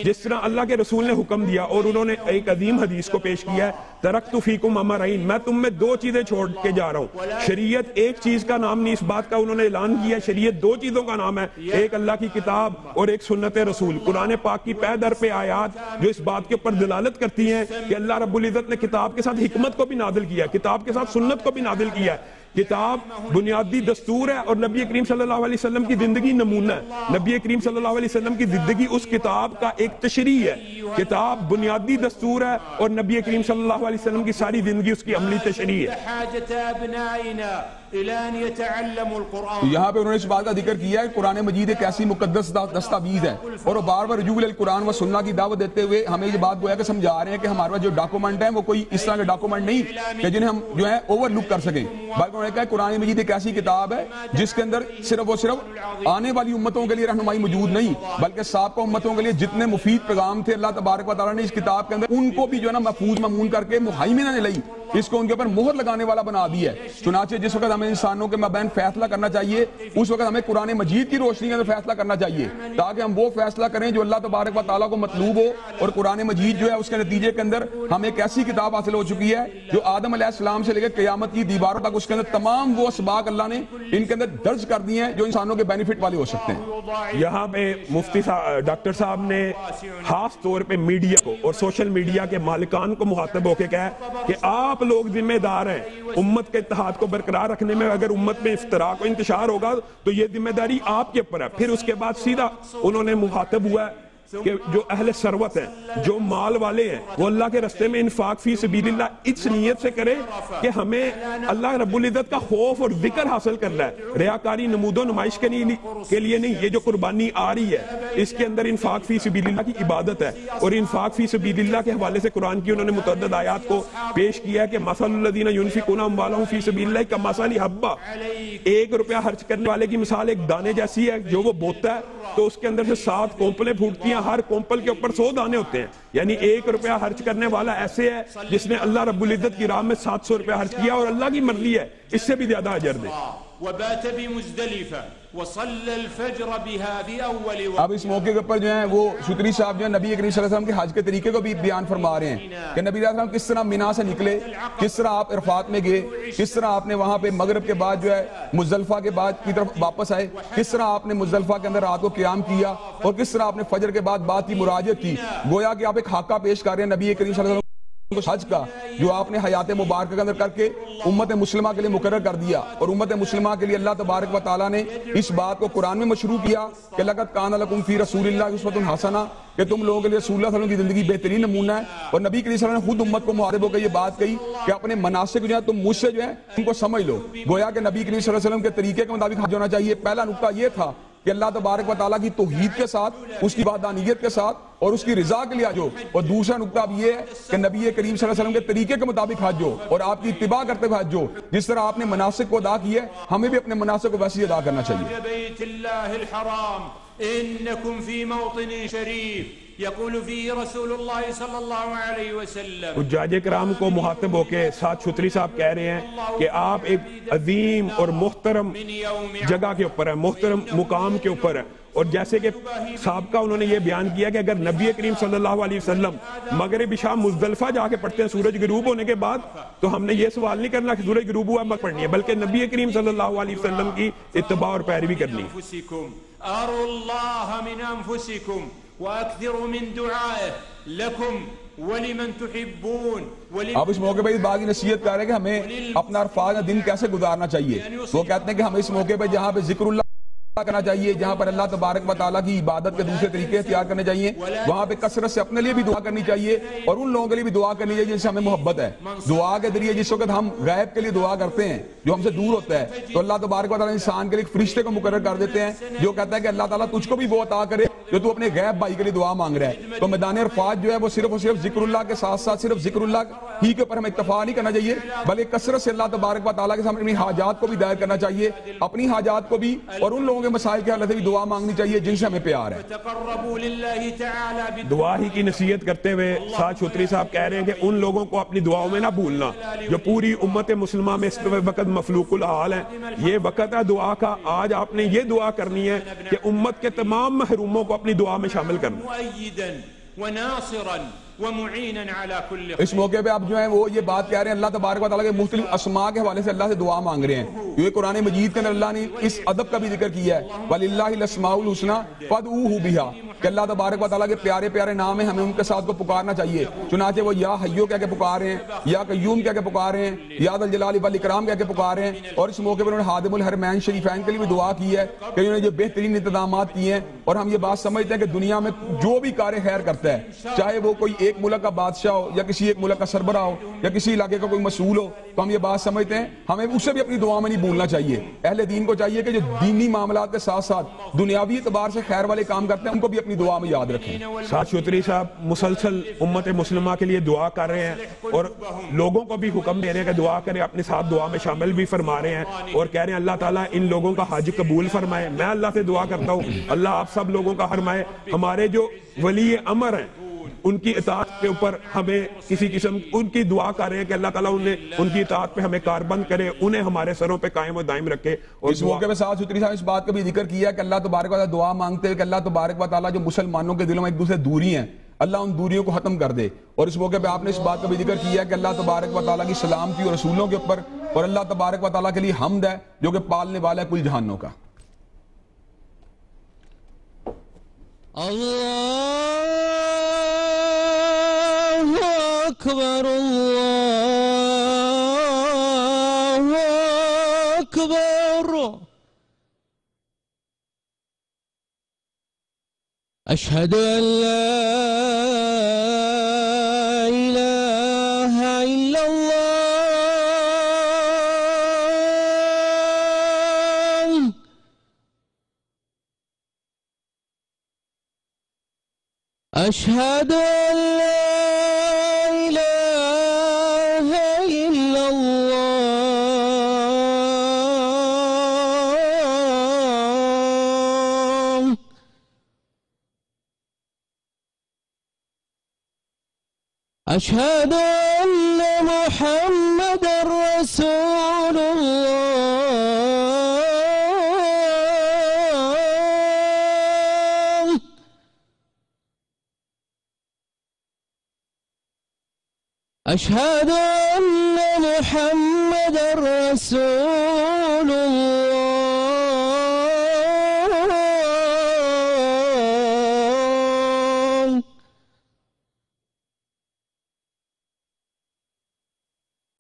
جس طرح اللہ کے رسول نے حکم دیا، اور انہوں نے ایک عظیم حدیث کو پیش کیا ہے ترکت فیکم امرین، میں تم میں دو چیزیں چھوڑ کے جا رہا ہوں۔ شریعت ایک چیز کا نام نہیں، اس بات کا انہوں نے اعلان کیا، شریعت دو چیزوں کا نام ہے، ایک اللہ کی کتاب اور ایک سنت رسول۔ قرآن پاک کی پے در پہ آیات جو اس بات کے اوپر دلالت کرتی ہیں کہ اللہ رب العزت نے کتاب کے ساتھ حکمت کو بھی نازل کیا، کتاب کے ساتھ سنت کو بھی نازل کیا ہے۔ کتاب بنیادی دستور ہے اور نبی کریم صلی اللہ علیہ وسلم کی زندگی نمونہ ہے، نبی کریم صلی اللہ علیہ وسلم کی زندگی اس کتاب کا ایک تشریح ہے۔ کتاب بنیادی دستور ہے اور نبی کریم صلی اللہ علیہ وسلم کی ساری زندگی اس کی عملی تشریح ہے۔ یہاں پہ انہوں نے اس بات کا ذکر کیا ہے قرآن مجید ایک ایسی مقدس دستاویز ہے اور وہ بار بار رجوع القرآن و سنہ کی دعوت دیتے ہوئے ہمیں یہ بات گویا کہ سمجھا رہے ہیں کہ ہمارے پاس جو ڈاکومنٹ ہیں وہ کوئی اس طرح کے ڈاکومنٹ نہیں کہ جنہیں ہم جو ہے اوور لک کر سکیں، بلکہ انہوں نے کہا قرآن مجید ایک ایسی کتاب ہے جس کے اندر صرف آنے والی امتوں کے لیے رہنمائی موجود نہیں بلکہ سابقہ امتوں کے لیے جتنے مفید پیغام تھے اللہ تبارک و تعالیٰ نے اس کتاب کے اندر ان کو بھی جو ہے نا محفوظ مامون کر کے مہیمنہ نے لئی اس کو ان کے اوپر مہر لگانے والا بنا دیا ہے. چنانچہ جس وقت ہمیں انسانوں کے مابین فیصلہ کرنا چاہیے اس وقت ہمیں قرآن مجید کی روشنی کے اندر فیصلہ کرنا چاہیے تاکہ ہم وہ فیصلہ کریں جو اللہ تبارک و تعالیٰ کو مطلوب ہو. اور قرآن مجید جو ہے اس کے نتیجے کے اندر ہمیں ایک ایسی کتاب حاصل ہو چکی ہے جو آدم علیہ السلام سے لے کے قیامت کی دیواروں تک اس کے اندر تمام وہ اسباق اللہ نے ان کے اندر درج کر دیے ہیں جو انسانوں کے بینیفٹ والے ہو سکتے ہیں. یہاں پہ مفتی ڈاکٹر صاحب نے خاص طور پہ میڈیا کو اور سوشل میڈیا کے مالکان کو مخاطب ہو کے کہا کہ آپ لوگ ذمہ دار ہیں امت کے اتحاد کو برقرار رکھنے میں. اگر امت میں افتراق و انتشار ہوگا تو یہ ذمہ داری آپ کے اوپر ہے. پھر اس کے بعد سیدھا انہوں نے مخاطب ہوا ہے کہ جو اہل ثروت ہیں جو مال والے ہیں وہ اللہ کے رستے میں انفاق فی سبیل اللہ اس نیت سے کرے کہ ہمیں اللہ رب العزت کا خوف اور ذکر حاصل کرنا ہے, ریاکاری نمود و نمائش کے لیے نہیں. یہ جو قربانی آ رہی ہے اس کے اندر انفاق فی سبیل اللہ کی عبادت ہے. اور انفاق فی سبیل اللہ کے حوالے سے قرآن کی انہوں نے متعدد آیات کو پیش کیا ہے کہ مثل الذین ينفقون اموالهم فی سبیل اللہ کمثل حبہ, 1 روپیہ خرچ کرنے والے کی مثال ایک دانے جیسی ہے. جو وہ بوتا ہے تو اس کے اندر سے 7 کونپلیں پھوٹتی ہیں, ہر کونپل کے اوپر 100 دانے ہوتے ہیں. یعنی 1 روپیہ خرچ کرنے والا ایسے ہے جس نے اللہ رب العزت کی راہ میں 700 روپیہ خرچ کیا اور اللہ کی مرضی ہے اس سے بھی زیادہ اجر دے. وبات بمزدلفہ وصلى الفجر بها بأول وقت. اب اس موقع کے اوپر جو ہیں وہ شتری صاحب جو ہیں نبی کریم صلی اللہ علیہ وسلم کے حج کے طریقے کو بھی بیان فرما رہے ہیں کہ نبی علیہ السلام کس طرح مینا سے نکلے, کس طرح آپ عرفات میں گئے, کس طرح آپ نے وہاں پہ مغرب کے بعد جو ہے مزدلفہ کے بعد کی طرف واپس آئے, کس طرح آپ نے مزدلفہ کے اندر رات کو قیام کیا اور کس طرح آپ نے فجر کے بعد بات کی مراجعت کی. گویا کہ آپ ایک خاکہ پیش کر رہے ہیں نبی کریم صلی اللہ علیہ وسلم حج کا جو آپ نے حیات مبارکہ کے اندر کر کے امت مسلمہ کے لیے مقرر کر دیا. اور امت مسلمہ کے لیے اللہ تبارک و تعالیٰ نے اس بات کو قرآن میں مشروع کیا کہ لقد کان لکم فی رسول اللہ اسوۃ حسنہ, کہ تم لوگوں کے لیے رسول اللہ صلی اللہ علیہ وسلم کی زندگی بہترین نمونہ ہے. اور نبی کریم صلی اللہ علیہ وسلم نے خود امت کو مخاطب ہو کے یہ بات کہی کہ اپنے مناسک جو ہے تم مجھ سے جو ہے ان کو سمجھ لو. گویا کہ نبی کریم صلی اللہ علیہ وسلم کے طریقے کے مطابق حج ہونا چاہیے. پہلا نقطہ یہ تھا کہ اللہ تبارک و تعالیٰ کی توحید کے ساتھ, اس کی وحدانیت کے ساتھ اور اس کی رضا کے لیے حج ہو. اور دوسرا نقطہ اب یہ ہے کہ نبی کریم صلی اللہ علیہ وسلم کے طریقے کے مطابق حج ہو اور آپ کی اتباع کرتے ہوئے حج ہو. جس طرح آپ نے مناسک کو ادا کیا ہے ہمیں بھی اپنے مناسک کو ویسے ادا کرنا چاہیے. بیت اللہ الحرام انکم فی موطن شریف یقول فی رسول اللہ صلی اللہ علیہ وسلم. حجاج کرام کو مخاطب ہو کے ساتھ چھتری صاحب کہہ رہے ہیں کہ آپ ایک عظیم اور محترم جگہ کے اوپر ہیں, محترم مقام کے اوپر ہیں. اور جیسے کہ سابقہ انہوں نے یہ بیان کیا کہ اگر نبی کریم صلی اللہ علیہ وسلم مغرب عشاء مزدلفہ جا کے پڑھتے ہیں سورج غروب ہونے کے بعد, تو ہم نے یہ سوال نہیں کرنا کہ سورج غروب ہوا مت پڑھنی ہے, بلکہ نبی کریم صلی اللہ علیہ وسلم کی اتباع اور پیروی کرنی ہے. اروا اللہ من انفسکم واکثروا من دعائه لکم ولمن تحبون. اب اس موقع پہ اس بات کی نصیحت کر رہے ہیں کہ ہمیں اپنا عرفات دن کیسے گزارنا چاہیے. وہ کہتے ہیں کہ ہمیں اس موقع پہ جہاں پہ ذکر اللہ کرنا چاہیے, جہاں پر اللہ تبارک و تعالیٰ کی عبادت کے دوسرے طریقے اختیار کرنے چاہیے, وہاں پہ کثرت سے اپنے لیے بھی دعا کرنی چاہیے اور ان لوگوں کے لیے بھی دعا کرنی چاہیے جن سے ہمیں محبت ہے. دعا کے ذریعے جس وقت ہم غیب کے لیے دعا کرتے ہیں جو ہم سے دور ہوتا ہے تو اللہ تبارک و تعالیٰ انسان کے لیے ایک فرشتے کو مقرر کر دیتے ہیں جو کہتا ہے کہ اللہ تعالیٰ تجھ کو بھی وہ عطا کرے جو تو اپنے غیب بھائی کے لیے دعا مانگ رہا ہے. تو میدان عرفات جو ہے وہ صرف اور صرف ذکر اللہ کے ساتھ ساتھ صرف ذکر اللہ ہی کے اوپر ہمیں اکتفا نہیں کرنا چاہیے, بلکہ کثرت سے اللہ تبارک و تعالیٰ کے سامنے اپنی حاجات کو بھی دائر کرنا چاہیے, اپنی حاجات کو بھی اور ان لوگوں کے مسائل کے حل سے بھی دعا مانگنی چاہیے جن سے ہمیں پیار ہے. دعا ہی کی نصیحت کرتے ہوئے ساتھ چھتری صاحب کہہ رہے ہیں کہ ان لوگوں کو اپنی دعاؤں میں نہ بھولنا جو پوری امت مسلمہ میں اس وقت مفلوق الحال ہے. یہ وقت ہے دعا کا. آج آپ نے یہ دعا کرنی ہے کہ امت کے تمام محروموں کو اپنی دعا میں شامل کرنا. اس موقع پہ آپ جو ہیں وہ یہ بات کہہ رہے ہیں اللہ تبارک و تعالیٰ کے مختلف اسماء کے حوالے سے اللہ سے دعا مانگ رہے ہیں. یہ قرآن مجید کے اندر اللہ نے اس ادب کا بھی ذکر کیا ہے وَلِلَّهِ الْأَسْمَاءُ الْحُسْنَىٰ فَادْعُوهُ بِهَا, کہ اللہ تبارک و تعالیٰ کے پیارے پیارے نام ہیں, ہمیں ان کے ساتھ کو پکارنا چاہیے. چنانچہ وہ یا حیو کہہ کے پکار رہے ہیں, یا قیوم کہہ کے پکار رہے ہیں, یا ذا الجلال والاکرام کہہ کے پکار رہے ہیں. اور اس موقع پر انہوں نے خادم الحرمین شریفین کے لیے بھی دعا کی ہے کہ انہوں نے جو بہترین انتظامات کیے ہیں. اور ہم یہ بات سمجھتے ہیں کہ دنیا میں جو بھی کار خیر کرتا ہے, چاہے وہ کوئی ایک ملک کا بادشاہ ہو یا کسی ایک ملک کا سربراہ ہو یا کسی علاقے کا کوئی مسئول ہو, تو ہم یہ بات سمجھتے ہیں ہمیں اسے بھی اپنی دعا میں نہیں بھولنا چاہیے. اہل دین کو چاہیے کہ جو دینی معاملات کے ساتھ ساتھ دنیاوی اعتبار سے خیر والے کام کرتے ہیں ان کو بھی اپنی دعا میں یاد رکھیں. ساتھ چھتری صاحب مسلسل امت مسلمہ کے لیے دعا کر رہے ہیں اور لوگوں کو بھی حکم دے رہے ہیں کہ دعا کریں, اپنے ساتھ دعا میں شامل بھی فرما رہے ہیں اور کہہ رہے ہیں اللہ تعالیٰ ان لوگوں کا حج قبول فرمائے. میں اللہ سے دعا کرتا ہوں اللہ آپ سب لوگوں کا فرمائے. ہمارے جو ولی امر ہیں ان کی اطاعت کے اوپر ہمیں کسی قسم ان کی دعا کر رہے ہیں کہ اللہ تعالیٰ ان کی اطاعت پہ ہمیں کاربند کرے، انہیں ہمارے سروں پہ قائم و دائم رکھے. اور اس موقع پہ سعد چودھری صاحب اس بات کا بھی ذکر کیا کہ اللہ تبارک و تعالیٰ دعا مانگتے ہوئے کہ اللہ تبارک و تعالیٰ جو مسلمانوں کے دلوں میں ایک دوسرے دوری ہیں، اللہ ان دوریوں کو ختم کر دے. اور اس موقع پہ آپ نے اس بات کا بھی ذکر کیا کہ اللہ تبارک و تعالیٰ کی سلامتی اور رسولوں کے اوپر، اور اللہ تبارک و تعالیٰ کے لیے حمد ہے جو کہ پالنے والا ہے کل جہانوں کا. اللہ اکبر اللہ اکبر اشہد ان لا الہ الا اللہ اشہد ان لا الہ الا اللہ اشہد ان محمد رسول اللہ اشہد ان محمد رسول اللہ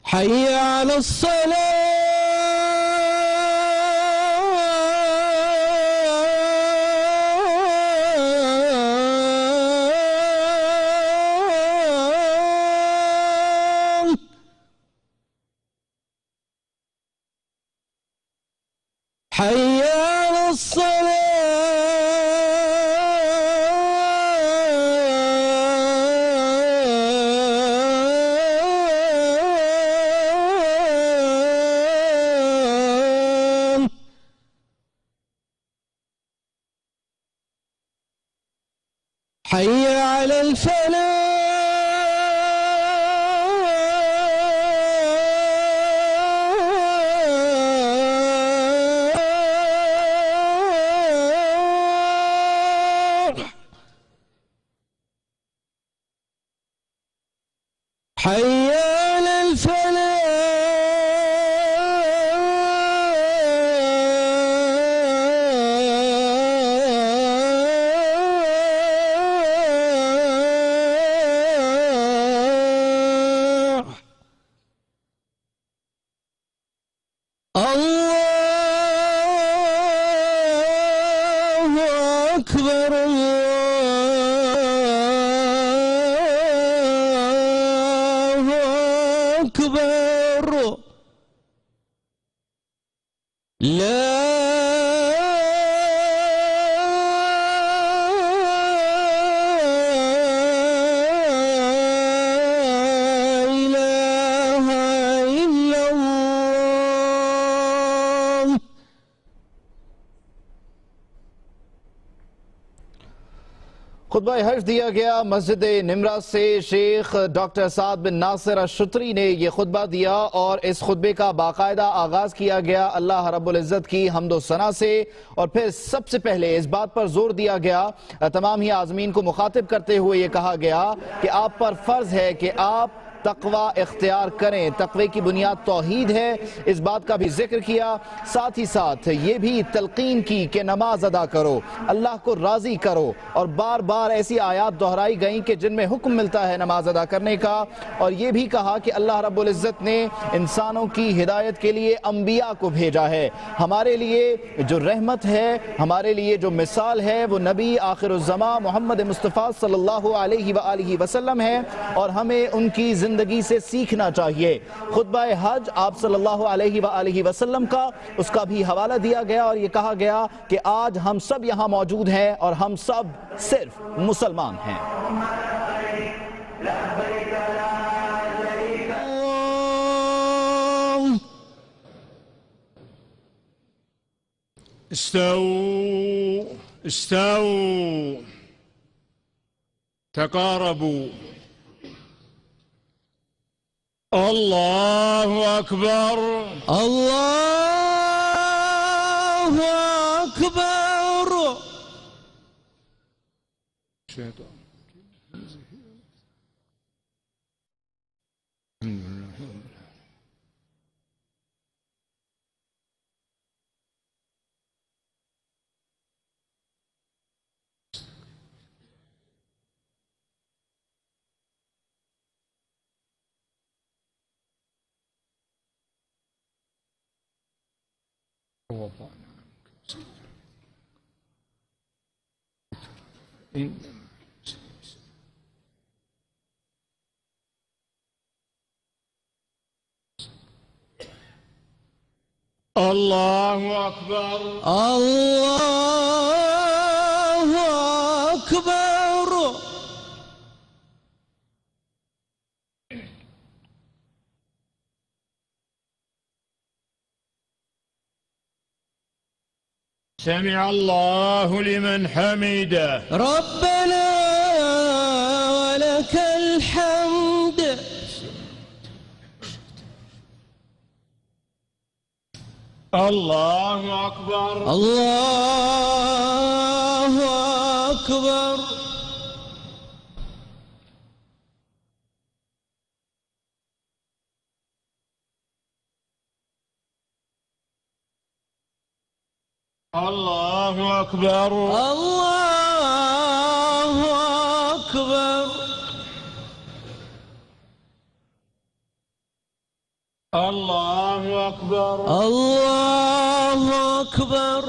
حي على الصلاة حي على الصلاة حي على الفلاح حي على الفلاح الله أكبر الله أكبر لا إله إلا الله خطبہ حج دیا گیا مسجد نمرہ سے. شیخ ڈاکٹر سعد بن ناصر الشتری نے یہ خطبہ دیا اور اس خطبے کا باقاعدہ آغاز کیا گیا اللہ رب العزت کی حمد و ثنا سے. اور پھر سب سے پہلے اس بات پر زور دیا گیا، تمام ہی عازمین کو مخاطب کرتے ہوئے یہ کہا گیا کہ آپ پر فرض ہے کہ آپ تقوی اختیار کریں. تقوی کی بنیاد توحید ہے، اس بات کا بھی ذکر کیا. ساتھ ہی ساتھ یہ بھی تلقین کی کہ نماز ادا کرو، اللہ کو راضی کرو. اور بار بار ایسی آیات دہرائی گئیں کہ جن میں حکم ملتا ہے نماز ادا کرنے کا. اور یہ بھی کہا کہ اللہ رب العزت نے انسانوں کی ہدایت کے لیے انبیاء کو بھیجا ہے. ہمارے لیے جو رحمت ہے، ہمارے لیے جو مثال ہے، وہ نبی آخر الزمان محمد مصطفیٰ صلی اللہ علیہ وآلہ وسلم ہے، اور ہمیں ان کی زندگی سے سیکھنا چاہیے. خطبہ حج آپ صلی اللہ علیہ وآلہ وسلم کا، اس کا بھی حوالہ دیا گیا اور یہ کہا گیا کہ آج ہم سب یہاں موجود ہیں اور ہم سب صرف مسلمان ہیں. استووا تقاربوا. الله أكبر. الله أكبر. الله أكبر. الله أكبر. سمع الله لمن حمده. ربنا ولك الحمد. الله أكبر. الله أكبر. الله أكبر. الله أكبر. الله أكبر. الله أكبر.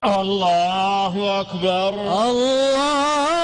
الله أكبر. الله